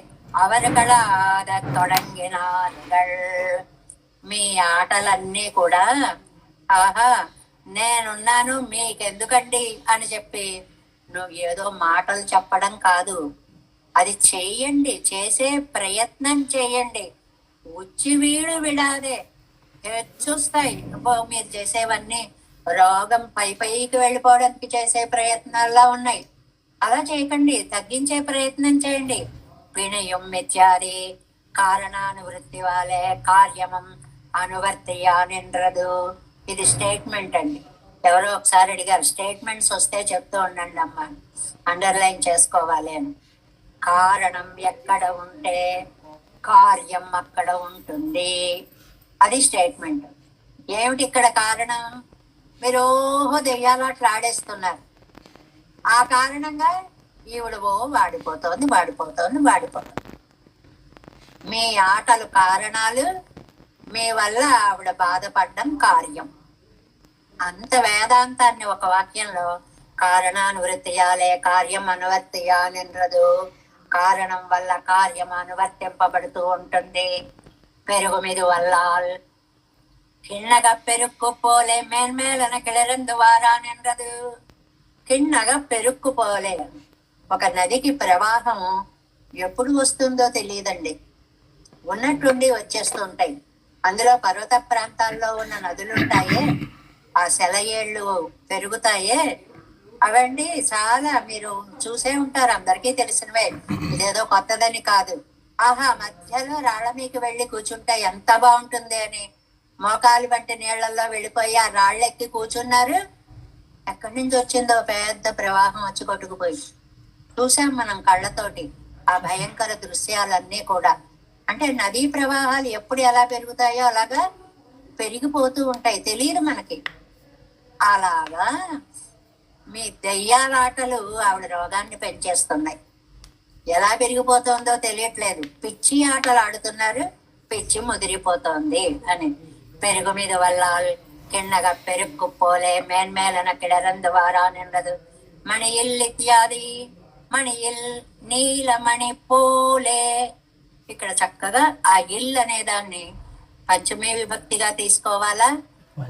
[SPEAKER 1] అవరుగళాద తొడంగినారుగల్. మీ ఆటలన్నీ కూడా ఆహా నేనున్నాను మీకెందుకండి అని చెప్పి నువ్వు ఏదో మాటలు చెప్పడం కాదు, అది చెయ్యండి, చేసే ప్రయత్నం చేయండి. ఉచ్చి వీడు విడాదే, చూస్తాయి. అబ్బో మీరు చేసేవన్నీ రోగం పైకి వెళ్ళిపోవడానికి చేసే ప్రయత్నాల్లో ఉన్నాయి. అలా చేయకండి, తగ్గించే ప్రయత్నం చేయండి. వినయం మిథ్యాది కారణానువృత్తి వాళ్ళే కార్యమం అనువర్తియానింద్రదు. ఇది స్టేట్మెంట్ అండి. ఎవరో ఒకసారి అడిగారు, స్టేట్మెంట్స్ వస్తే చెప్తూ ఉండండి అమ్మా, అండర్లైన్ చేసుకోవాలి అని. కారణం ఎక్కడ ఉంటే కార్యం అక్కడ ఉంటుంది. అది స్టేట్మెంట్. ఏమిటి ఇక్కడ కారణం? మీరు ఓహో దెయ్యాలాట్లు ఆడేస్తున్నారు. ఆ కారణంగా ఈవిడవో వాడిపోతోంది. మీ ఆటలు కారణాలు, మీ వల్ల ఆవిడ బాధపడడం కార్యం. అంత వేదాంతాన్ని ఒక వాక్యంలో కారణానువృత్తియాలే కార్యం అనువర్తియానింద్రదు. కారణం వల్ల కార్యం అనువర్తింపబడుతూ ఉంటుంది. పెరుగు మీద వల్లాల్ కిన్నగ పెరుక్కు పోలే మేల్మేలన కిళరందు వారానింద్రదు. కిన్నగ పెరుక్కు పోలే. ఒక నదికి ప్రవాహం ఎప్పుడు వస్తుందో తెలియదండి, ఉన్నట్టుండి వచ్చేస్తుంటాయి. అందులో పర్వత ప్రాంతాల్లో ఉన్న నదులుంటాయే, ఆ సెలయేళ్ళు పెరుగుతాయే, అవండి చాలా మీరు చూసే ఉంటారు, అందరికీ తెలిసినవే, ఇదేదో కొత్తదని కాదు. ఆహా మధ్యలో రాళ్ల మీకు వెళ్ళి కూర్చుంటే ఎంత బాగుంటుంది అని మోకాలు వంటి నీళ్లలో వెళ్ళిపోయి ఆ రాళ్ళెక్కి కూర్చున్నారు. ఎక్కడి నుంచి వచ్చిందో పెద్ద ప్రవాహం వచ్చి కొట్టుకుపోయి చూసాం మనం కళ్ళతోటి ఆ భయంకర దృశ్యాలన్నీ కూడా. అంటే నదీ ప్రవాహాలు ఎప్పుడు ఎలా పెరుగుతాయో అలాగా పెరిగిపోతూ ఉంటాయి, తెలియదు మనకి. అలాగా మీ దెయ్యాలాటలు ఆవిడ రోగాన్ని పెంచేస్తున్నాయి. ఎలా పెరిగిపోతుందో తెలియట్లేదు. పిచ్చి ఆటలు ఆడుతున్నారు, పిచ్చి ముదిరిపోతోంది అని. పెరుగు మీద వల్ల కిన్నగా పెరుక్కు పోలే మేన్మేలన కిడరందు వారానిండదు. మణియిల్ ఇత్యాది మణియిల్ నీలమణి పోలే. ఇక్కడ చక్కగా ఆ ఇల్ అనే దాన్ని పంచమే విభక్తిగా తీసుకోవాలా,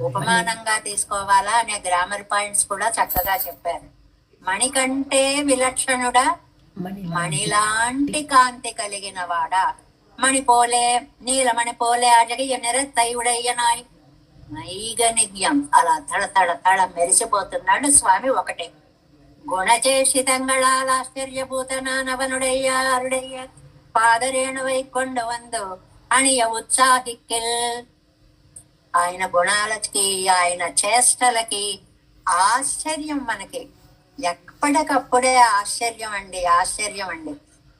[SPEAKER 1] ఉపమానంగా తీసుకోవాలా అనే గ్రామర్ పాయింట్స్ కూడా చక్కగా చెప్పారు. మణి కంటే విలక్షణుడా, మణిలాంటి కాంతి కలిగిన వాడా. మణిపోలే నీలమణి పోలే అజగియ నిరత్తయుడయ్యనాయ్ నైగనిగ్యం. అలా తడ తడ తడ మెరిసిపోతున్నాడు స్వామి. ఒకటే గుణచేషితంగళాశ్చర్యభూతనానవనుడయ్య అరుడయ్య పాదరేణువై కొండ వందు అణియ ఉత్సాహిక్కిల్. ఆయన గుణాలకి, ఆయన చేష్టలకి ఆశ్చర్యం మనకి ఎప్పటికప్పుడే ఆశ్చర్యం అండి.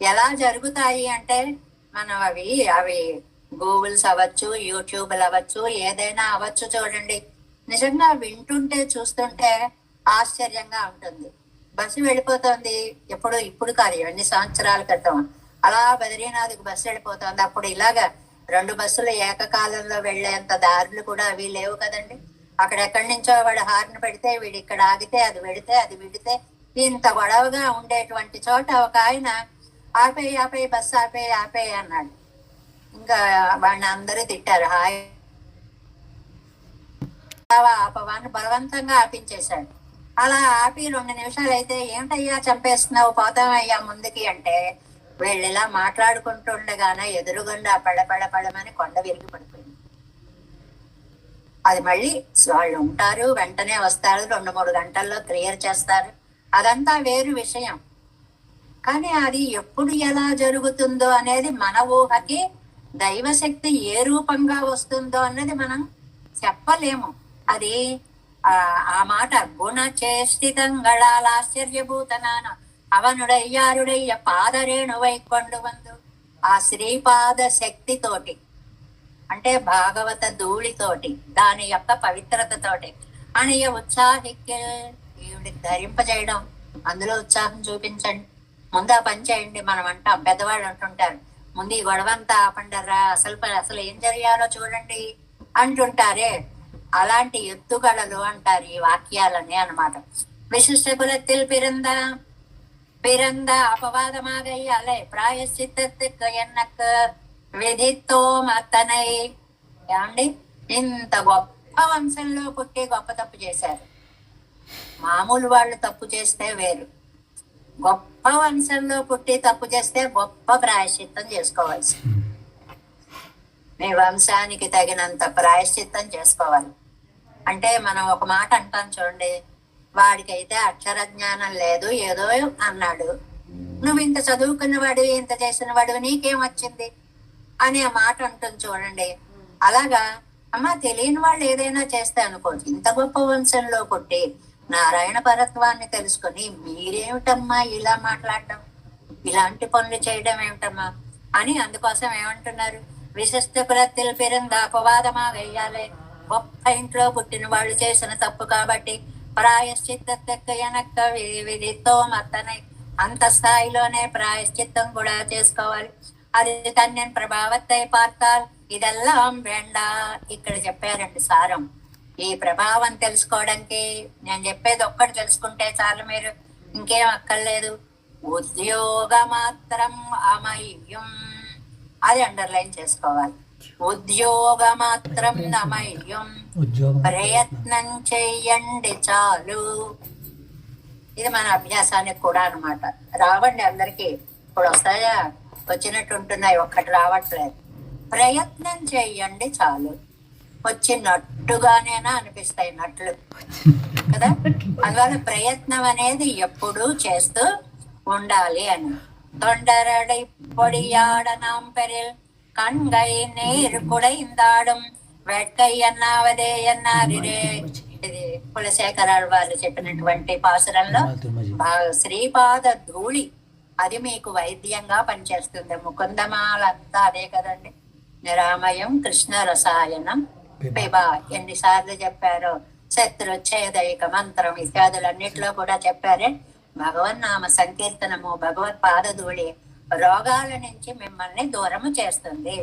[SPEAKER 1] ఎలా జరుగుతాయి అంటే మనం అవి గూగుల్స్ అవ్వచ్చు, యూట్యూబ్లు అవ్వచ్చు, ఏదైనా అవ్వచ్చు, చూడండి. నిజంగా వింటుంటే చూస్తుంటే ఆశ్చర్యంగా ఉంటుంది. బస్సు వెళ్ళిపోతుంది, ఇప్పుడు కాదు, ఎన్ని సంవత్సరాల క్రితం అలా బద్రీనాథ్కి బస్సు వెళ్ళిపోతుంది. అప్పుడు ఇలాగా 2 బస్సులు ఏకకాలంలో వెళ్లేంత దారులు కూడా అవి లేవు కదండి. అక్కడెక్కడి నుంచో వాడు హార్న్ పెడితే వీడు ఇక్కడ ఆగితే అది వెడితే అది విడితే ఇంత గొడవగా ఉండేటువంటి చోట ఒక ఆయన ఆపేయి బస్సు ఆపేయి అన్నాడు. ఇంకా వాడిని అందరూ తిట్టారు. హాయ్ ఆపవాన్ని బలవంతంగా ఆపించేశాడు. అలా ఆపి 2 నిమిషాలు అయితే ఏమిటయ్యా చంపేస్తున్నావు, పోతామయ్యా ముందుకి అంటే వీళ్ళు ఇలా మాట్లాడుకుంటుండగానే ఎదురుగుండా పడమని కొండ విరిగి పడిపోయింది. అది మళ్ళీ వాళ్ళు ఉంటారు, వెంటనే వస్తారు, 2-3 గంటల్లో క్లియర్ చేస్తారు. అదంతా వేరు విషయం. కానీ అది ఎప్పుడు ఎలా జరుగుతుందో అనేది మన ఊహకి, దైవశక్తి ఏ రూపంగా వస్తుందో అన్నది మనం చెప్పలేము. అది ఆ మాట గుణచేష్టితంగళాశ్చర్యభూతనాన అవనుడయ్యారుడయ్య పాదరేణువై కొండు వందు. ఆ శ్రీపాద శక్తితోటి, అంటే భాగవత ధూళితోటి, దాని యొక్క పవిత్రతతోటి అనియ ఉత్సాహిక్కి ఈవిడికి ధరింపజేయడం, అందులో ఉత్సాహం చూపించండి, ముందు ఆ పని చేయండి. మనం అంటాం, పెద్దవాళ్ళు అంటుంటారు, ముందు ఈ గొడవంతా ఆపండరా, అసలు ఏం జరిగాలో చూడండి అంటుంటారే. అలాంటి ఎత్తుగడలు అంటారు ఈ వాక్యాలని అన్నమాట. విశిష్ట కులத்தில் பிறந்த அபவாதமாகையாலே பிராயశ్చిత్తத்துக்கு எனக்கு విధిత్తోం అతనై. ఏమండి, ఇంత గొప్ప వంశంలో పుట్టి గొప్ప తప్పు చేశారు. మామూలు వాళ్ళు తప్పు చేస్తే వేరు, గొప్ప వంశంలో పుట్టి తప్పు చేస్తే గొప్ప ప్రాయశ్చిత్తం చేసుకోవాల్సి. మీ వంశానికి తగినంత ప్రాయశ్చిత్తం చేసుకోవాలి. అంటే మనం ఒక మాట అంటాం చూడండి, వాడికైతే అక్షర జ్ఞానం లేదు ఏదో అన్నాడు, నువ్వు ఇంత చదువుకున్న వాడివి ఇంత చేసిన వాడివి నీకేం వచ్చింది అని ఆ మాట ఉంటుంది చూడండి. అలాగా అమ్మ తెలియని వాళ్ళు ఏదైనా చేస్తే అనుకోవచ్చు, ఇంత గొప్ప వంశంలో పుట్టి నారాయణ పరత్వాన్ని తెలుసుకొని మీరేమిటమ్మా ఇలా మాట్లాడటం, ఇలాంటి పనులు చేయడం ఏమిటమ్మా అని. అందుకోసం ఏమంటున్నారు, విశిష్ట కులத்தில் பிறந்த అపవాదమా వెయ్యాలి. గొప్ప ఇంట్లో పుట్టిన వాళ్ళు చేసిన తప్పు కాబట్టి ప్రాయశ్చిత్తకు వెనక్క విధితో మత్తనై అంత స్థాయిలోనే ప్రాయశ్చిత్తం కూడా చేసుకోవాలి. అది కన్యన్ ప్రభావత్తై పార్తాల్ ఇదెల్లాం వేండ. ఇక్కడ చెప్పారండి సారం. ఈ ప్రభావం తెలుసుకోవడానికి నేను చెప్పేది ఒక్కటి తెలుసుకుంటే చాలు, మీరు ఇంకేం అక్కర్లేదు. ఉద్యోగ మాత్రం అమయ్యం, అది అండర్లైన్ చేసుకోవాలి. ఉద్యోగ మాత్రం అమయ్యం, ప్రయత్నం చెయ్యండి చాలు. ఇది మన అభ్యాసానికి కూడా అనమాట. రావండి అందరికి, ఇప్పుడు వస్తాయా, వచ్చినట్టు ఉంటున్నాయి, ఒక్కటి రావట్లేదు. ప్రయత్నం చెయ్యండి చాలు, వచ్చినట్టుగానేనా అనిపిస్తాయి నట్లు కదా. అందువల్ల ప్రయత్నం అనేది ఎప్పుడూ చేస్తూ ఉండాలి అని. తొండరడై పొడియాడ నాంపెరిల్ కణ్గై నీరు కుడైందాడం వెట్కై అన్నావదే అన్నారిరే. ఇది కులశేఖరాలు వారు చెప్పినటువంటి పాసురంలో శ్రీపాద ధూళి అది మీకు వైద్యంగా పనిచేస్తుంది. ముకుందమాలంతా అదే కదండి. నిరామయం కృష్ణ రసాయనం పిబా ఎన్నిసార్లు చెప్పారో, శత్రుచ్ఛేదైక మంత్రం ఇత్యాదులన్నిట్లో కూడా చెప్పారే. భగవన్నామ సంకీర్తనము, భగవత్ పాదధూళి రోగాల నుంచి మిమ్మల్ని దూరము చేస్తుంది.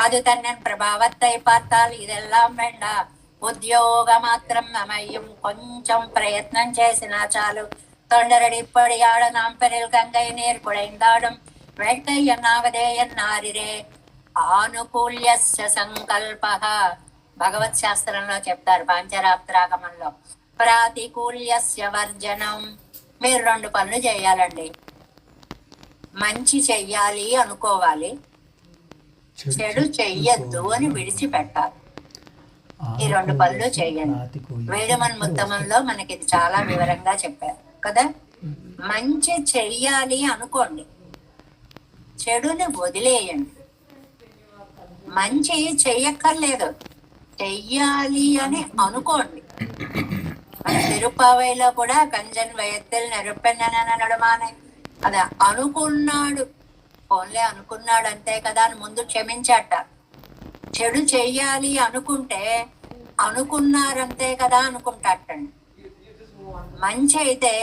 [SPEAKER 1] అది తన్నన్ ప్రభావత్తై పార్తాలు ఇదెల్లాం వెండ. ఉద్యోగ మాత్రం అమయ్యం, కొంచెం ప్రయత్నం చేసినా చాలు. తొండరడి పొడియాడ నాంపెరిల్ గంగై నీరు కుడైందాడం వెట్కై అన్నావదే అన్నారిరే. ఆనుకూల్యస్య సంకల్ప భగవత్ శాస్త్రంలో చెప్తారు, పాంచరాత్రాగమంలో. ప్రాతికూల్యస్య వర్జనం, మీరు 2 పనులు చేయాలండి. మంచి చెయ్యాలి అనుకోవాలి, చెడు చెయ్యొద్దు అని విడిచిపెట్టాలి. ఈ 2 పనులు చేయండి. వేడుమన్ ముత్తమంలో మనకి ఇది చాలా వివరంగా చెప్పారు కదా. మంచి చెయ్యాలి అనుకోండి, చెడుని వదిలేయండి. మంచి చెయ్యక్కర్లేదు, చెయ్యాలి అని అనుకోండి. తిరుప్పావైలో కూడా కంజన్ వయత్తులు నెరుపెన్న నడుమానే, అది అనుకున్నాడు, ఓన్లీ అనుకున్నాడు అంతే కదా అని ముందు క్షమించాట. చెడు చెయ్యాలి అనుకుంటే అనుకున్నారంతే కదా అనుకుంటాటండి. మంచి అయితే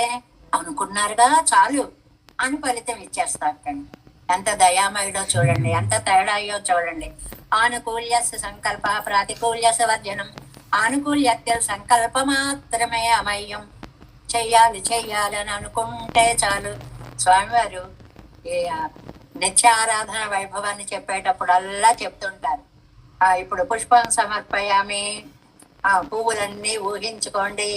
[SPEAKER 1] అనుకున్నారుగా చాలు అని ఫలితం ఇచ్చేస్తాటండి. ఎంత దయామయుడో చూడండి, ఎంత తేడా అయ్యో చూడండి. ఆనుకూల్యస్ సంకల్ప ప్రాతికూల్యస్ వర్జనం. ఆనుకూల్యత్య సంకల్ప మాత్రమే అమయ్యం, చెయ్యాలి చెయ్యాలి అని అనుకుంటే చాలు. స్వామివారు ఈ నిత్యారాధన వైభవాన్ని చెప్పేటప్పుడల్లా చెప్తుంటారు. ఇప్పుడు పుష్పం సమర్పయామి, పువ్వులన్నీ ఊహించుకోండి.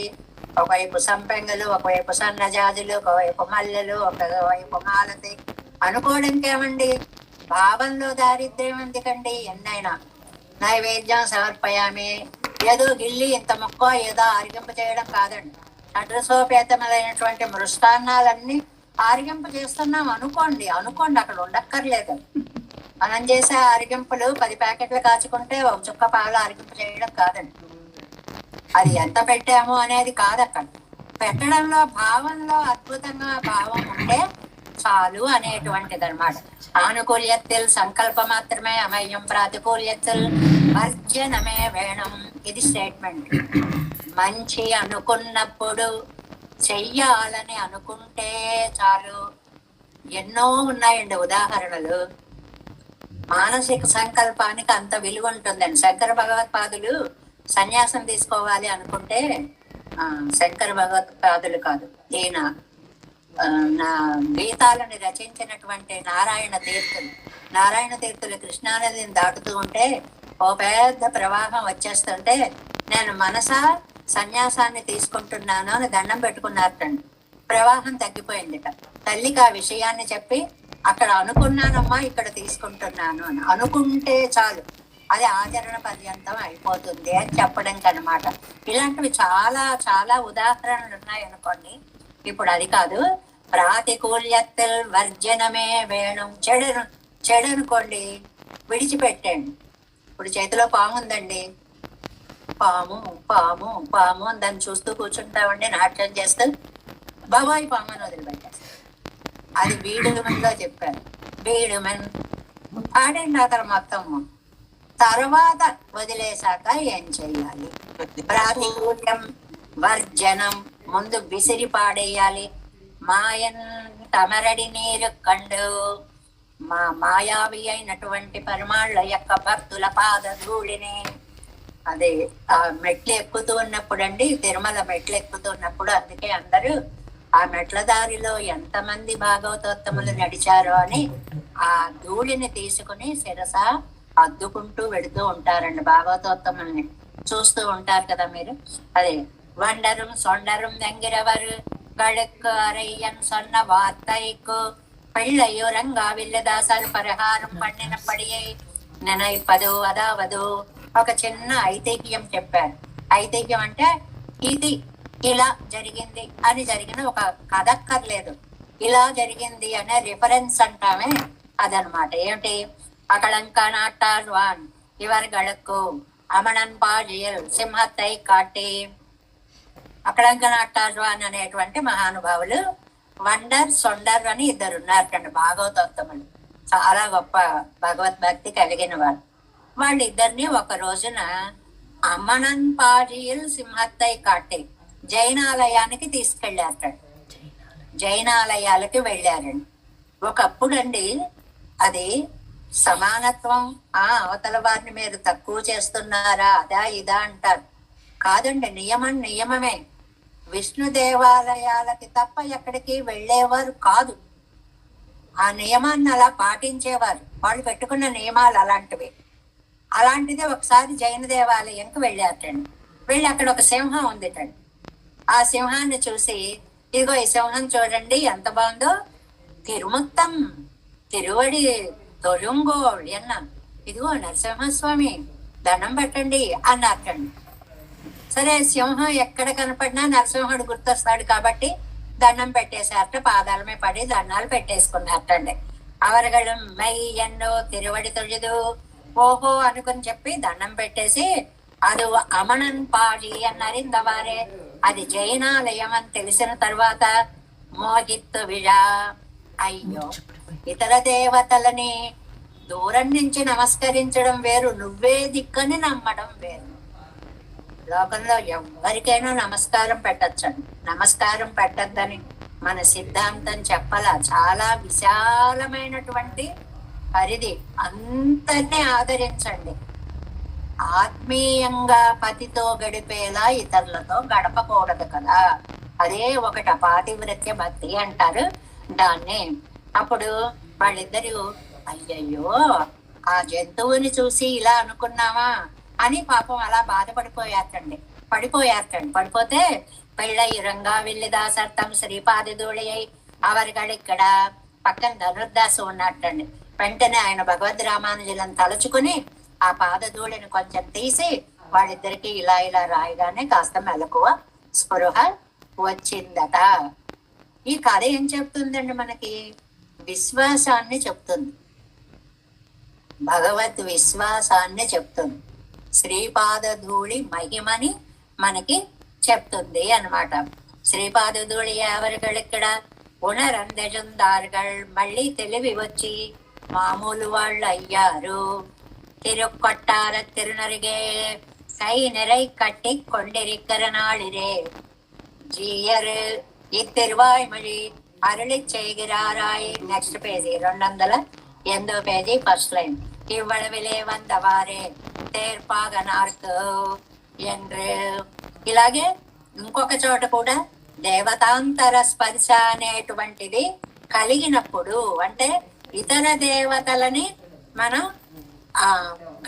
[SPEAKER 1] ఒకవైపు సంపెంగలు, ఒకవైపు సన్నజాజులు, ఒకవైపు మల్లెలు, ఒకవైపు మాలతి. అనుకోవడానికి ఏమండి, భావంలో దారిద్ర్యం ఎందుకండి. ఎన్నైనా నైవేద్యం సమర్పయామి, ఏదో గిల్లి ఇంత మొక్క ఏదో ఆరిగింప చేయడం కాదండి. షడ్రసోపేతములైనటువంటి మృష్టాన్నాలన్నీ ఆరిగింప చేస్తున్నాం అనుకోండి. అక్కడ ఉండక్కర్లేదు. మనం చేసే ఆరిగింపులు 10 ప్యాకెట్లు కాచుకుంటే 1 చుక్క పాలు ఆరిగింప చేయడం కాదండి. అది ఎంత పెట్టాము అనేది కాదు, అక్కడ పెట్టడంలో భావంలో అద్భుతంగా భావం ఉంటే చాలు అనేటువంటిది అనమాట. ఆనుకూల్యత్తిల్ సంకల్ప మాత్రమే అమయ్యం, ప్రాతికూల్యత్తిల్ వర్జనమే వేణం. ఇది స్టేట్మెంట్. మంచి అనుకున్నప్పుడు చెయ్యాలని అనుకుంటే చాలు. ఎన్నో ఉన్నాయండి ఉదాహరణలు. మానసిక సంకల్పానికి అంత విలువ ఉంటుందండి. శంకర భగవత్పాదులు సన్యాసం తీసుకోవాలి అనుకుంటే, శంకర భగవత్పాదులు కాదు, ఈయన నా గీతాలను రచించినటువంటి నారాయణ తీర్థులు కృష్ణానదిని దాటుతూ ఉంటే ఓ పెద్ద ప్రవాహం వచ్చేస్తుంటే నేను మనసా సన్యాసాన్ని తీసుకుంటున్నాను అని దండం పెట్టుకున్నారటండి. ప్రవాహం తగ్గిపోయిందిట. తల్లికి ఆ విషయాన్ని చెప్పి, అక్కడ అనుకున్నానమ్మా ఇక్కడ తీసుకుంటున్నాను అని అనుకుంటే చాలు. అది ఆచరణ పర్యంతం అయిపోతుంది అని చెప్పడానికి అనమాట. ఇలాంటివి చాలా చాలా ఉదాహరణలు ఉన్నాయనుకోండి. ఇప్పుడు అది కాదు, ప్రాతికూల్యత్తల్ వర్జనమే వేణం. చెడు అనుకోండి, విడిచిపెట్టండి. ఇప్పుడు చేతిలో పాము ఉందండి, పాము పాము పాము అని దాన్ని చూస్తూ కూర్చుంటామండి, నాట్యం చేస్తూ బాబాయ్ పాము అని వదిలిపెట్టేస్తాం. అది బీడుమన్లో చెప్పారు. బీడుమన్ ఆడండి అతను మొత్తము. తర్వాత వదిలేశాక ఏం చెయ్యాలి? ప్రాతికూల్యం వర్జనం, ముందు విసిరి పాడేయాలి. మాయన్ తమరడి నీరు కండు, మాయావి అయినటువంటి పరిమాళ్ళ యొక్క భక్తుల పాద ధూళిని. అదే ఆ మెట్లు ఎక్కుతూ ఉన్నప్పుడు అండి, తిరుమల మెట్లు ఎక్కుతూ ఉన్నప్పుడు, అందుకే అందరూ ఆ మెట్ల దారిలో ఎంతమంది భాగవతోత్తములు నడిచారో అని ఆ ధూళిని తీసుకుని శిరస అద్దుకుంటూ వెళుతూ ఉంటారండి. భాగవతోత్తముల్ని చూస్తూ ఉంటారు కదా మీరు. అదే వండரும் సొండரும் దెంగిరవరు గడుక్కు అరయ్యన్ సొన్న వార్తైకు పెళ్ళయ్యూరంగా విల్లదాసాలు పరిహారం పండిన పడియై నెనైపదు అదావదు. ఒక చిన్న ఐతిహ్యం చెప్పారు. ఐతిహ్యం అంటే ఇది ఇలా జరిగింది అని, జరిగిన ఒక కథక్కర్లేదు, ఇలా జరిగింది అనే రిఫరెన్స్ అంటామే అదనమాట. ఏమిటి? అకళంక నాటార్వాన్ ఇవర్గళకు అమణన్ పాజియల్ సింహత్తై కాటి. అకళంక నాటార్వాన్ అనేటువంటి మహానుభావులు, వండర్ సొండర్ అని ఇద్దరు ఉన్నారటండి భాగవతోత్తములు. చాలా గొప్ప భగవద్భక్తి కలిగిన వాళ్ళు. వాళ్ళిద్దరిని ఒక రోజున అమణన్ పాజియల్ సింహత్తై కాటి జైనాలయానికి తీసుకెళ్ళారట. జైనాలయాలకి వెళ్ళారండి. ఒకప్పుడు అండి అది సమానత్వం, అవతల వారిని మీరు తక్కువ చేస్తున్నారా అదా ఇదా అంటారు. కాదండి, నియమం నియమమే. విష్ణు దేవాలయాలకి తప్ప ఎక్కడికి వెళ్ళేవారు కాదు. ఆ నియమాన్ని అలా పాటించేవారు. వాళ్ళు పెట్టుకున్న నియమాలు అలాంటివి. అలాంటిది ఒకసారి జైన దేవాలయంకి వెళ్ళారటండి. వెళ్ళి అక్కడ ఒక సింహం ఉందిటండి. ఆ సింహాన్ని చూసి, ఇదిగో ఈ సింహం చూడండి ఎంత బాగుందో, తిరుముత్తం తిరువడి తొలుంగోళ్ ఎన్న, ఇదిగో నరసింహస్వామి దండం పెట్టండి అన్నారటండి. సరే, సింహం ఎక్కడ కనపడినా నరసింహుడు గుర్తొస్తాడు కాబట్టి దండం పెట్టేశారట. పాదాల మీద పడి దండాలు పెట్టేసుకున్నారటండి. అవరగడం మై ఎన్నో తిరువడి తొழிదు ఓహో అనుకుని చెప్పి దండం పెట్టేసి, అది అమణన్ పాడి అన్నారు ఇందవారే. అది జైనాలయం అని తెలిసిన తర్వాత మోగిత్తు విழா, అయ్యో ఇతర దేవతలని దూరం నుంచి నమస్కరించడం వేరు, నువ్వే దిక్కని నమ్మడం వేరు. లోకంలో ఎవరికైనా నమస్కారం పెట్టచ్చండి. నమస్కారం పెట్టద్దని మన సిద్ధాంతం చెప్పాల. చాలా విశాలమైనటువంటి పరిధి. అంతనే ఆదరించండి. ఆత్మీయంగా పతితో గడిపేలా ఇతరులతో గడపకూడదు కదా. అదే ఒకటి అపాతివృత్య భక్తి అంటారు దాన్ని. అప్పుడు వాళ్ళిద్దరు అయ్యయ్యో ఆ జంతువుని చూసి ఇలా అనుకున్నావా అని పాపం అలా బాధపడిపోయారటండి. పడిపోతే పెళ్ళయి రంగా వెళ్ళిదాసర్థం శ్రీపాదధూళి అయి అవరిగడిక్కడ పక్కన ధనుర్దాసు ఉన్నట్టండి. వెంటనే ఆయన భగవద్ రామానుజులను తలుచుకుని ఆ పాదధూళిని కొంచెం తీసి వాళ్ళిద్దరికి ఇలా ఇలా రాయగానే కాస్త మెలకువ స్పృహ వచ్చిందట. ఈ కథ ఏం చెప్తుందండి? మనకి విశ్వాసాన్ని చెప్తుంది. భగవద్ విశ్వాసాన్ని చెప్తుంది. శ్రీపాదధూళి మహిమని మనకి చెప్తుంది అన్నమాట. శ్రీపాదధూళి ఎవరికక్కడ ఉణరందజుందారుகள் మళ్ళీ తెలివి వచ్చి మామూలు వాళ్ళు అయ్యారు. తిరుక్కొట్టార తిరునరిగే కై నిరై కట్టి కొండిరిక్కర నాళిరే జీయరు ఇత్తిరువాయ్మొழி అరుళి చేగిరారాయి. నెక్స్ట్ పేజీ 208వ పేజీ ఫస్ట్ లైన్. ఇవ్వడవిలే వందవారే తేర్పాగనార్కు என்று. ఇలాగే ఇంకొక చోట కూడా దేవతాంతర స్పర్శ అనేటువంటిది కలిగినప్పుడు, అంటే ఇతర దేవతలని మనం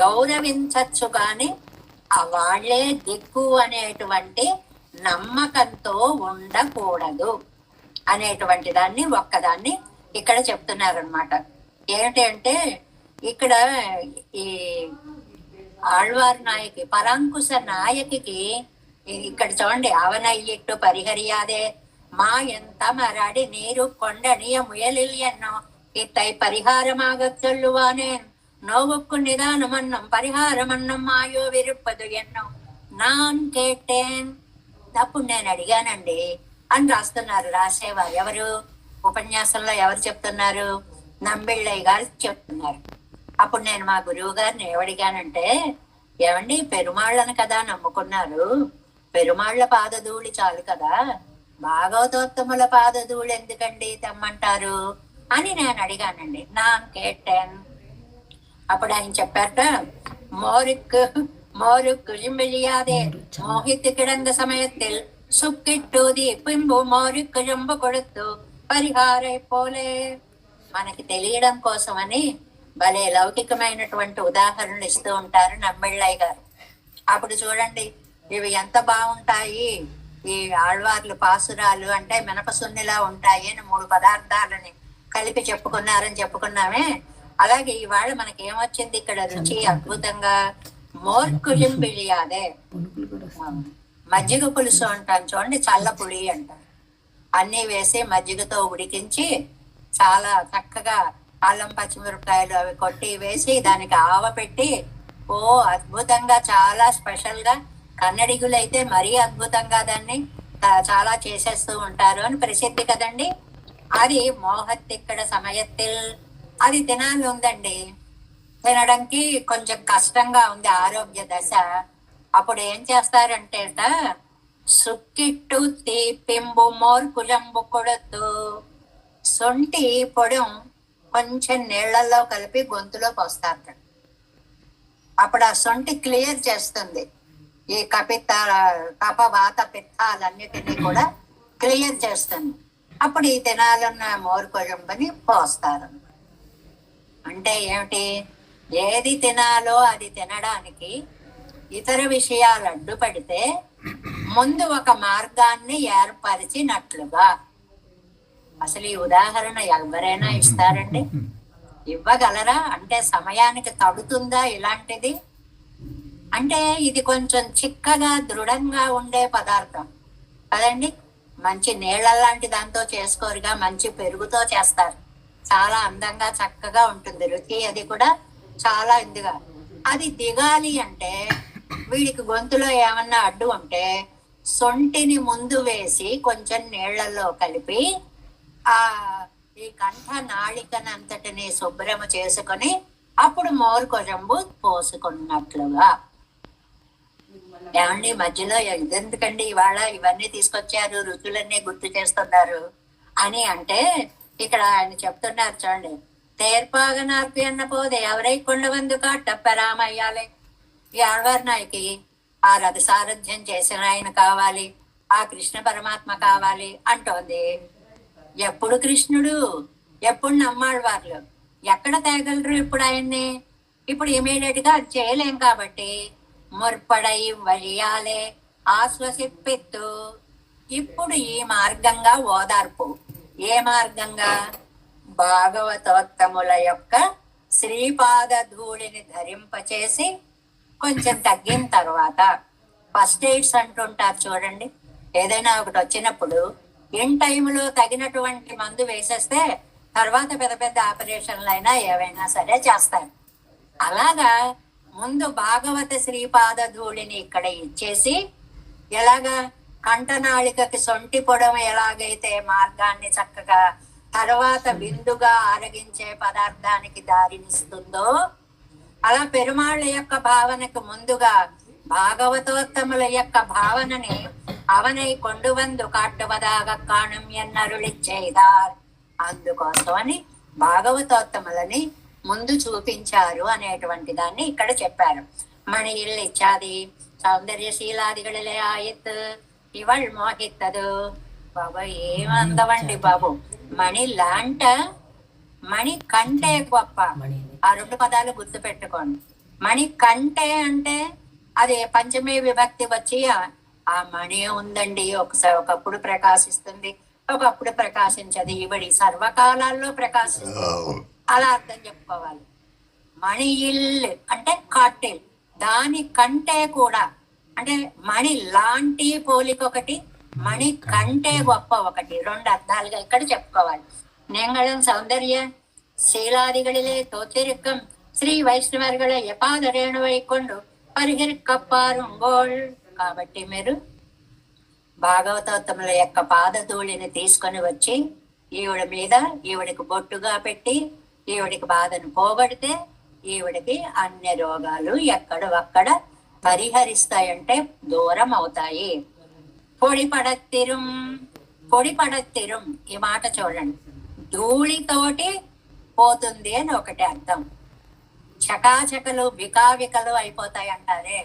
[SPEAKER 1] గౌరవించచ్చు కానీ వాళ్లే దిక్కు అనేటువంటి నమ్మకంతో ఉండకూడదు అనేటువంటి దాన్ని ఒక్కదాన్ని ఇక్కడ చెప్తున్నారనమాట. ఏమిటి అంటే ఇక్కడ ఈ ఆళ్వార్ నాయకి పరాంకుశ నాయకికి ఇక్కడ చూడండి, అవనయ్యిట్టు పరిహరియాదే మా ఎంత మరాడి నీరు కొండనియ ముయలిల్ ఎన్నో ఇత్తై పరిహారமாக சொல்லுவானேன் நோவுக்கு நிதானமன்னம் పరిహారమన్నం మాయో విరుప్పదు ఎన్నో నాన్ కేటేన్. అప్పుడు నేను అడిగానండి అని రాస్తున్నారు రాసేవారు. ఎవరు ఉపన్యాసంలో ఎవరు చెప్తున్నారు? నంబిళ్ళయ్య గారు చెప్తున్నారు. అప్పుడు నేను మా గురువు గారిని ఏమడిగానంటే, ఏమండి పెరుమాళ్ళను కదా నమ్ముకున్నారు, పెరుమాళ్ళ పాదధూళి చాలు కదా, భాగవతోత్తముల పాదధూళి ఎందుకండి తెమ్మంటారు అని నేను అడిగానండి. నాన్ కేటన్. అప్పుడు ఆయన చెప్పారట, మోరుకు மோருக்கு விழியாதே மோகித்து கிடந்த சமயத்தில் சுக்கிட்டூதி பிంబు మోరుకు జంబు కొడుతూ పరిహారే పోలే. మనకి తెలియడం కోసమని భలే లౌకికమైనటువంటి ఉదాహరణలు ఇస్తూ ఉంటారు నమ్మిళ్ళయ్య గారు. అప్పుడు చూడండి ఇవి ఎంత బాగుంటాయి. ఈ ఆళ్వార్లు పాసురాలు అంటే మినపసున్నిలా ఉంటాయి అని 3 పదార్థాలని కలిపి చెప్పుకున్నారని చెప్పుకున్నామే. అలాగే ఇవాళ మనకి ఏమొచ్చింది ఇక్కడ రుచి అద్భుతంగా. మోర్కుజం బిలియాదే, మజ్జిగ పులుసు అంటాను చూడండి, చల్ల పులి అంటారు. అన్ని వేసి మజ్జిగతో ఉడికించి చాలా చక్కగా అల్లం పచ్చిమిరపకాయలు అవి కొట్టి వేసి దానికి ఆవ పెట్టి ఓ అద్భుతంగా చాలా స్పెషల్ గా కన్నడిగులైతే మరీ అద్భుతంగా దాన్ని చాలా చేసేస్తూ ఉంటారు అని ప్రసిద్ధి కదండి. అది మోహత్తిక్కడ సమయత్తిల్ అది తినాలి ఉందండి. తినడానికి కొంచెం కష్టంగా ఉంది ఆరోగ్య దశ. అప్పుడు ఏం చేస్తారంటే సుక్కిట్టు తీపింబు మోర్కుజంబు కొడుతూ సొంటి పొడం కొంచెం నీళ్లలో కలిపి గొంతులో పోస్తారు. అప్పుడు ఆ సొంటి క్లియర్ చేస్తుంది ఈ కప వాత పిత్తాలన్నిటినీ కూడా క్లియర్ చేస్తుంది. అప్పుడు ఈ తినాలన్న మోర్కుజంబని పోస్తారు. అంటే ఏమిటి? ఏది తినాలో అది తినడానికి ఇతర విషయాలు అడ్డుపడితే ముందు ఒక మార్గాన్ని ఏర్పరిచినట్లుగా. అసలు ఈ ఉదాహరణ ఎవరైనా ఇస్తారండి? ఇవ్వగలరా? అంటే సమయానికి తడుతుందా ఇలాంటిది? అంటే ఇది కొంచెం చిక్కగా దృఢంగా ఉండే పదార్థం కదండి. మంచి నీళ్ళ లాంటి దాంతో చేసుకోరుగా, మంచి పెరుగుతో చేస్తారు. చాలా అందంగా చక్కగా ఉంటుంది రుచి. అది కూడా చాలా ఇందుగా. అది దిగాలి అంటే వీడికి గొంతులో ఏమన్నా అడ్డు ఉంటే సొంటిని ముందు వేసి కొంచెం నీళ్లలో కలిపి ఆ ఈ కంఠ నాళికనంతటిని శుభ్రము చేసుకొని అప్పుడు మోర్కొజంబు పోసుకున్నట్లుగా. ఏమండి మధ్యలో ఇదెందుకండి ఇవాళ ఇవన్నీ తీసుకొచ్చారు, రుచులన్నీ గుర్తు చేస్తున్నారు అని అంటే ఇక్కడ ఆయన చెప్తున్నారు చూడండి. తేర్పాగ నార్పి అన్న పోదే ఎవరై కొండవందు కాట్టప్పరామయ్యాలి. ఈ ఆళ్వార్ నాయకి ఆ రథ సారథ్యం చేసిన ఆయన కావాలి, ఆ కృష్ణ పరమాత్మ కావాలి అంటోంది. ఎప్పుడు కృష్ణుడు, ఎప్పుడు నమ్మాళ్వార్లు, ఎక్కడ తేగలరు ఇప్పుడు ఆయన్ని? ఇప్పుడు ఇమీడియట్ గా అది చేయలేం కాబట్టి ముర్పడై వழிయాలే ఆశ్వసిప్పిత్తు. ఇప్పుడు ఈ మార్గంగా ఓదార్పు. ఏ మార్గంగా? భాగవతోత్తముల యొక్క శ్రీపాద ధూళిని ధరింపచేసి కొంచెం తగ్గిన తర్వాత ఫస్ట్ ఎయిడ్స్ అంటుంటారు చూడండి. ఏదైనా ఒకటి వచ్చినప్పుడు ఇన్ టైంలో తగినటువంటి మందు వేసేస్తే తర్వాత పెద్ద పెద్ద ఆపరేషన్లు అయినా ఏవైనా సరే చేస్తారు. అలాగా ముందు భాగవత శ్రీపాద ధూళిని ఇక్కడ ఇచ్చేసి, ఎలాగా కంఠనాళికకి సొంటి పొడవు ఎలాగైతే మార్గాన్ని చక్కగా తర్వాత విందుగా ఆరగించే పదార్థానికి దారినిస్తుందో అలా పెరుమాళ్ళ యొక్క భావనకు ముందుగా భాగవతోత్తముల యొక్క భావనని అవనై కొండువందు కాట్టువదాగ కాణం ఎన్నరులిచ్చేదార్. అందుకోసమని భాగవతోత్తములని ముందు చూపించారు అనేటువంటి దాన్ని ఇక్కడ చెప్పారు. మణి ఇల్లు ఇచ్చాది సౌందర్యశీలాదిగళలే ఆయిత్ ఇవళ్ మోహిత్తదు. బాబా ఏమందవండి బాబు. మణి లాంట, మణి కంటే గొప్ప. ఆ 2 పదాలు గుర్తు పెట్టుకోండి. మణి కంటే అంటే అది పంచమీ విభక్తి వచ్చి ఆ మణి ఉందండి, ఒకప్పుడు ప్రకాశిస్తుంది, ఒకప్పుడు ప్రకాశించదు, ఇవడి సర్వకాలాల్లో ప్రకాశిస్తుంది. అలా అర్థం చెప్పుకోవాలి. మణి ఇల్లు అంటే కాటిల్, దాని కంటే కూడా అంటే మణి లాంటి పోలిక ఒకటి, మణి కంటే గొప్ప ఒకటి, రెండు అర్థాలుగా ఇక్కడ చెప్పుకోవాలి. నేంగళం సౌందర్య శీలాదిகளிலே தோற்றிருக்கும் శ్రీ వైష్ణవర్గళ యపాద రేణువైకొండు పరిహరికప్పారుంగోళ్. కాబట్టి మీరు భాగవతోత్తముల యొక్క పాదధూళిని తీసుకొని వచ్చి ఈవిడ మీద ఈవిడికి బొట్టుగా పెట్టి ఈవిడికి బాధను పోగొడితే ఈవిడికి అన్ని రోగాలు ఎక్కడొక్కడ పరిహరిస్తాయంటే దూరం అవుతాయి. పొడి పడత్తిరుం ఈ మాట చూడండి. ధూళితోటి పోతుంది అని ఒకటి అర్థం. చకాచకలు వికావికలు అయిపోతాయి అంటారే,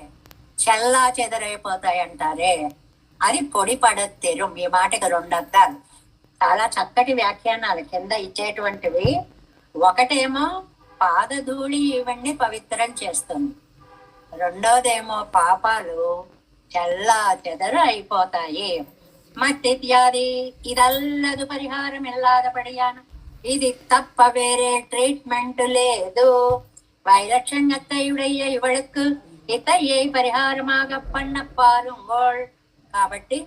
[SPEAKER 1] చెల్లా చెదరైపోతాయి అంటారే, అది పొడి పడత్తిరుం. ఈ మాటకి రెండు అర్థాలు. చాలా చక్కటి వ్యాఖ్యానాలు కింద ఇచ్చేటువంటివి. ఒకటేమో పాదధూళి ఇవన్నీ పవిత్రం చేస్తుంది, రెండోదేమో పాపాలు చెల్లా చెదరు అయిపోతాయి. మట్టిత్యాది ఇదల్లదు పరిహారం ఇల్లాద పడియాను, ఇది తప్ప వేరే ట్రీట్మెంట్ లేదు. వైలక్షణ్యత్తయుడయ్య ఇవళకు ఇతయ్యే పరిహారమాగ పన్నప్పారుంగోళ్. కాబట్టి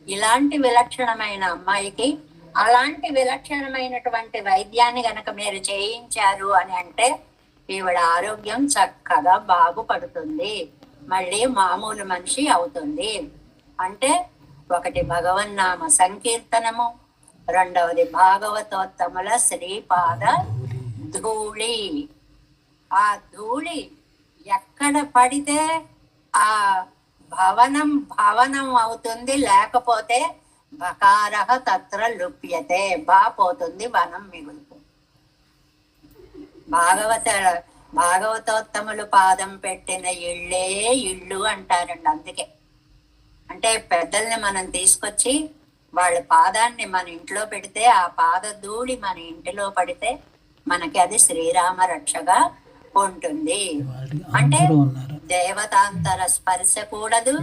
[SPEAKER 1] ఇలాంటి విలక్షణమైన అమ్మాయికి అలాంటి విలక్షణమైనటువంటి వైద్యాన్ని గనక మీరు చేయించారు అని అంటే ఈవిడ ఆరోగ్యం చక్కగా బాగుపడుతుంది, మళ్ళీ మామూలు మనిషి అవుతుంది. అంటే ఒకటి భగవన్నామ సంకీర్తనము, రెండవది భాగవతోత్తముల శ్రీపాద ధూళి. ఆ ధూళి ఎక్కడ పడితే ఆ భవనం అవుతుంది, లేకపోతే బకారహ తత్ర లుప్యతే పోతుంది, వనం మిగులుతుంది. భాగవతోత్తములు పాదం పెట్టిన ఇళ్ళే ఇళ్ళు అంటారండి. అందుకే అంటే పెద్దల్ని మనం తీసుకొచ్చి వాళ్ళ పాదాన్ని మన ఇంట్లో పెడితే ఆ పాద ధూళి మన ఇంటిలో పడితే మనకి అది శ్రీరామ రక్షగా ఉంటుంది. అంటే దేవతాంతర స్పర్శ కూడదు,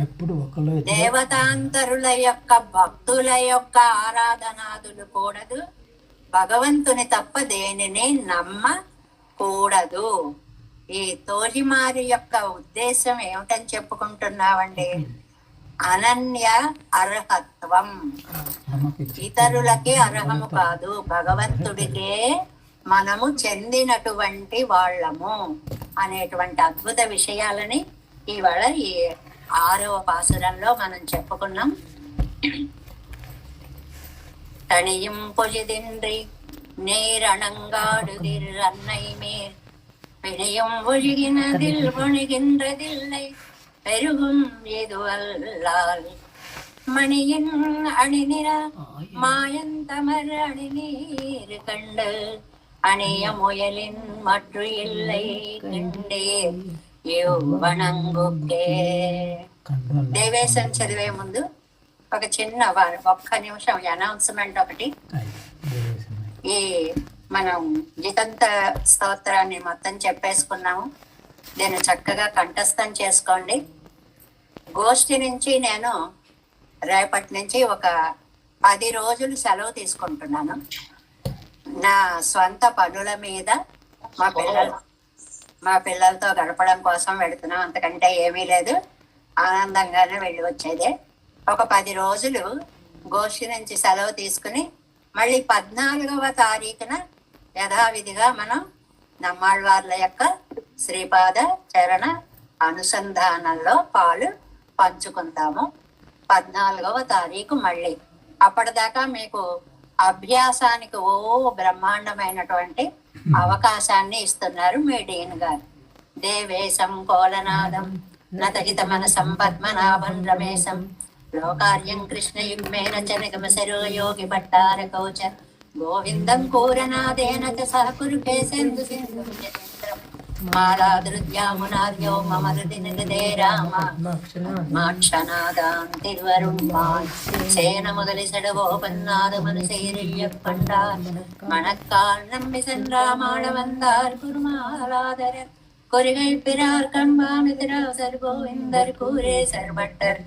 [SPEAKER 1] దేవతాంతరుల యొక్క భక్తుల యొక్క ఆరాధనాదులు కూడదు, భగవంతుని తప్ప దేనిని నమ్మకూడదు. ఈ తోలిమారి యొక్క ఉద్దేశం ఏమిటని చెప్పుకుంటున్నావండి? అనన్య అర్హత్వం. ఇతరులకి అర్హము కాదు, భగవంతుడికే మనము చెందినటువంటి వాళ్ళము అనేటువంటి అద్భుత విషయాలని ఇవాళ ఈ 6వ పాసురంలో మనం చెప్పుకున్నాం. తనియం పొజిదిండ్రి నేరణంగాడుదిర్ అన్నై మేర్ பிணையும் ஒழுகினதில் ஒழுகின்றதில்லை பெருகும் எதுவல்லால் மணியின் அணிநிற மாயந்தமர் அணிநீர் கண்டு அணிய முயலின் மற்ற இல்லை கண்டே యువనంగుకే. దేవేశం చదివే ముందు ఒక చిన్న ఒక్క నిమిషం అనౌన్స్మెంట్ ఒకటి. ఈ మనం జితంత స్తోత్రాన్ని మొత్తం చెప్పేసుకున్నాము, దీన్ని చక్కగా కంఠస్థం చేసుకోండి. గోష్ఠి నుంచి నేను రేపటి నుంచి ఒక 10 రోజులు సెలవు తీసుకుంటున్నాను. నా స్వంత పనుల మీద మా పిల్లలతో గడపడం కోసం వెళుతున్నాం, అంతకంటే ఏమీ లేదు. ఆనందంగానే వెళ్ళి వచ్చేదే. ఒక 10 రోజులు గోష్ఠి నుంచి సెలవు తీసుకుని మళ్ళీ 14వ తారీఖున యథావిధిగా మనం నమ్మాళ్ళవార్ల యొక్క శ్రీపాద చరణ అనుసంధానంలో పాలు పంచుకుంటాము. 14వ తారీఖు మళ్ళీ. అప్పటిదాకా మీకు అభ్యాసానికి బ్రహ్మాండమైనటువంటి అవకాశాన్ని ఇస్తున్నారు మీ డీన్ గారు. దేవేశం కోలనాదం నతహిత మనసం పద్మనాభం రమేశం లోకార్యం కృష్ణ యుగ్మేన చనగమ శరో యోగి భట్టార కౌచ గోవిందం కూరనాదేన సహకురుపే సింధు సింధు మాలాదృద్యామునార్యో మమ హృదినిదే రామ మాక్షనాదాం తిరువరుణ్మాన్ சேன முதலி சடவோபன்னாத மனுசேரியப்பண்டார் மணக்கால் நம்பி சென்றாமாட வந்தார் குருமாலாதரர் கொரிகை பிறார் கண்பானுதிரா சர்கோவிந்தர் கூரே சர்வட்டர்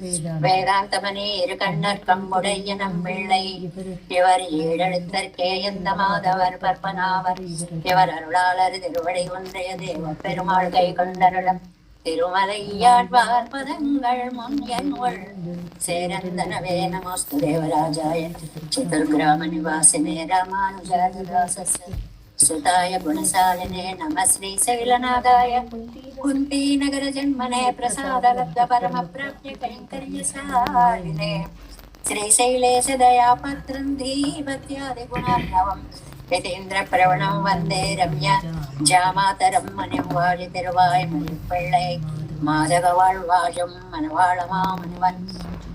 [SPEAKER 1] வேதாந்தமனே இரு கண்ணர் கம்புடைய நம்பிள்ளை இவர் ஏழெழுத்தற்கே எந்த மாதவர் பற்பனாவர் இவர் அருளாளர் திருவடை ஒன்றைய தேவ பெருமாள் கை கொண்டருளம் திருமலையாழ்வார் பதங்கள் முன் என்வள் சேரந்தனவே நமஸ்து தேவராஜாய சதுர்கிராம நிவாசினே ராமானுஜாதிதாசஸ்ய சுதாய குணசாலினே நம ஸ்ரீசைலநாதாய குந்தி நகர ஜன்மனே பிரசாத லப்த பரம பிராப்ய கைங்கர்ய சாலினே శ్రీశైలేశ దయాపత్రం ధీవత్యాది గుణార్ణవం యతీంద్ర ప్రవణం వందే రమ్య జామాతరం మణిం వాழி திருவாய் மொழிப்பிள்ளை மாதகவாழ் வாழும் மணவாளமாமணிவன்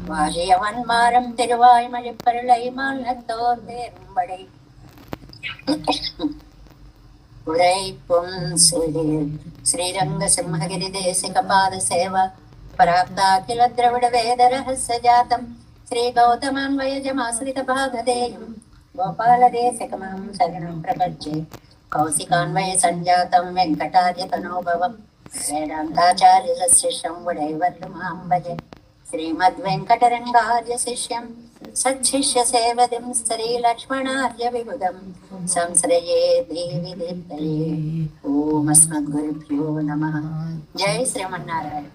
[SPEAKER 1] வாழியவன் மாறம் திருவாய் மொழிப்பிள்ளை மாலத்தோர் தேரும்படி உரைப்பும் ஸ்ரீரங்க சிம்மகிரி தேசிக பாத சேவா பராப்தாఖిల ద్రవిడ వేద రహస్య జాతం శ్రీ గౌతమాన్వయజమాశ్రిత భాగదేయం గోపాలదేశకమం శరణం ప్రపంచే కౌశికాన్వయ సంజాతం వెంకటార్య తనోభవం వేదాంతాచార్య శిష్యం ఉడైవర్లుమాం భజే శ్రీమద్వెంకటరంగార్య శిష్యం సచ్చిష్య సేవదిం శ్రీ లక్ష్మణార్య విబుధం సంశ్రయే దేవి దీప్తయే ఓం అస్మద్గురుభ్యో నమః. జై శ్రీమన్నారాయణ.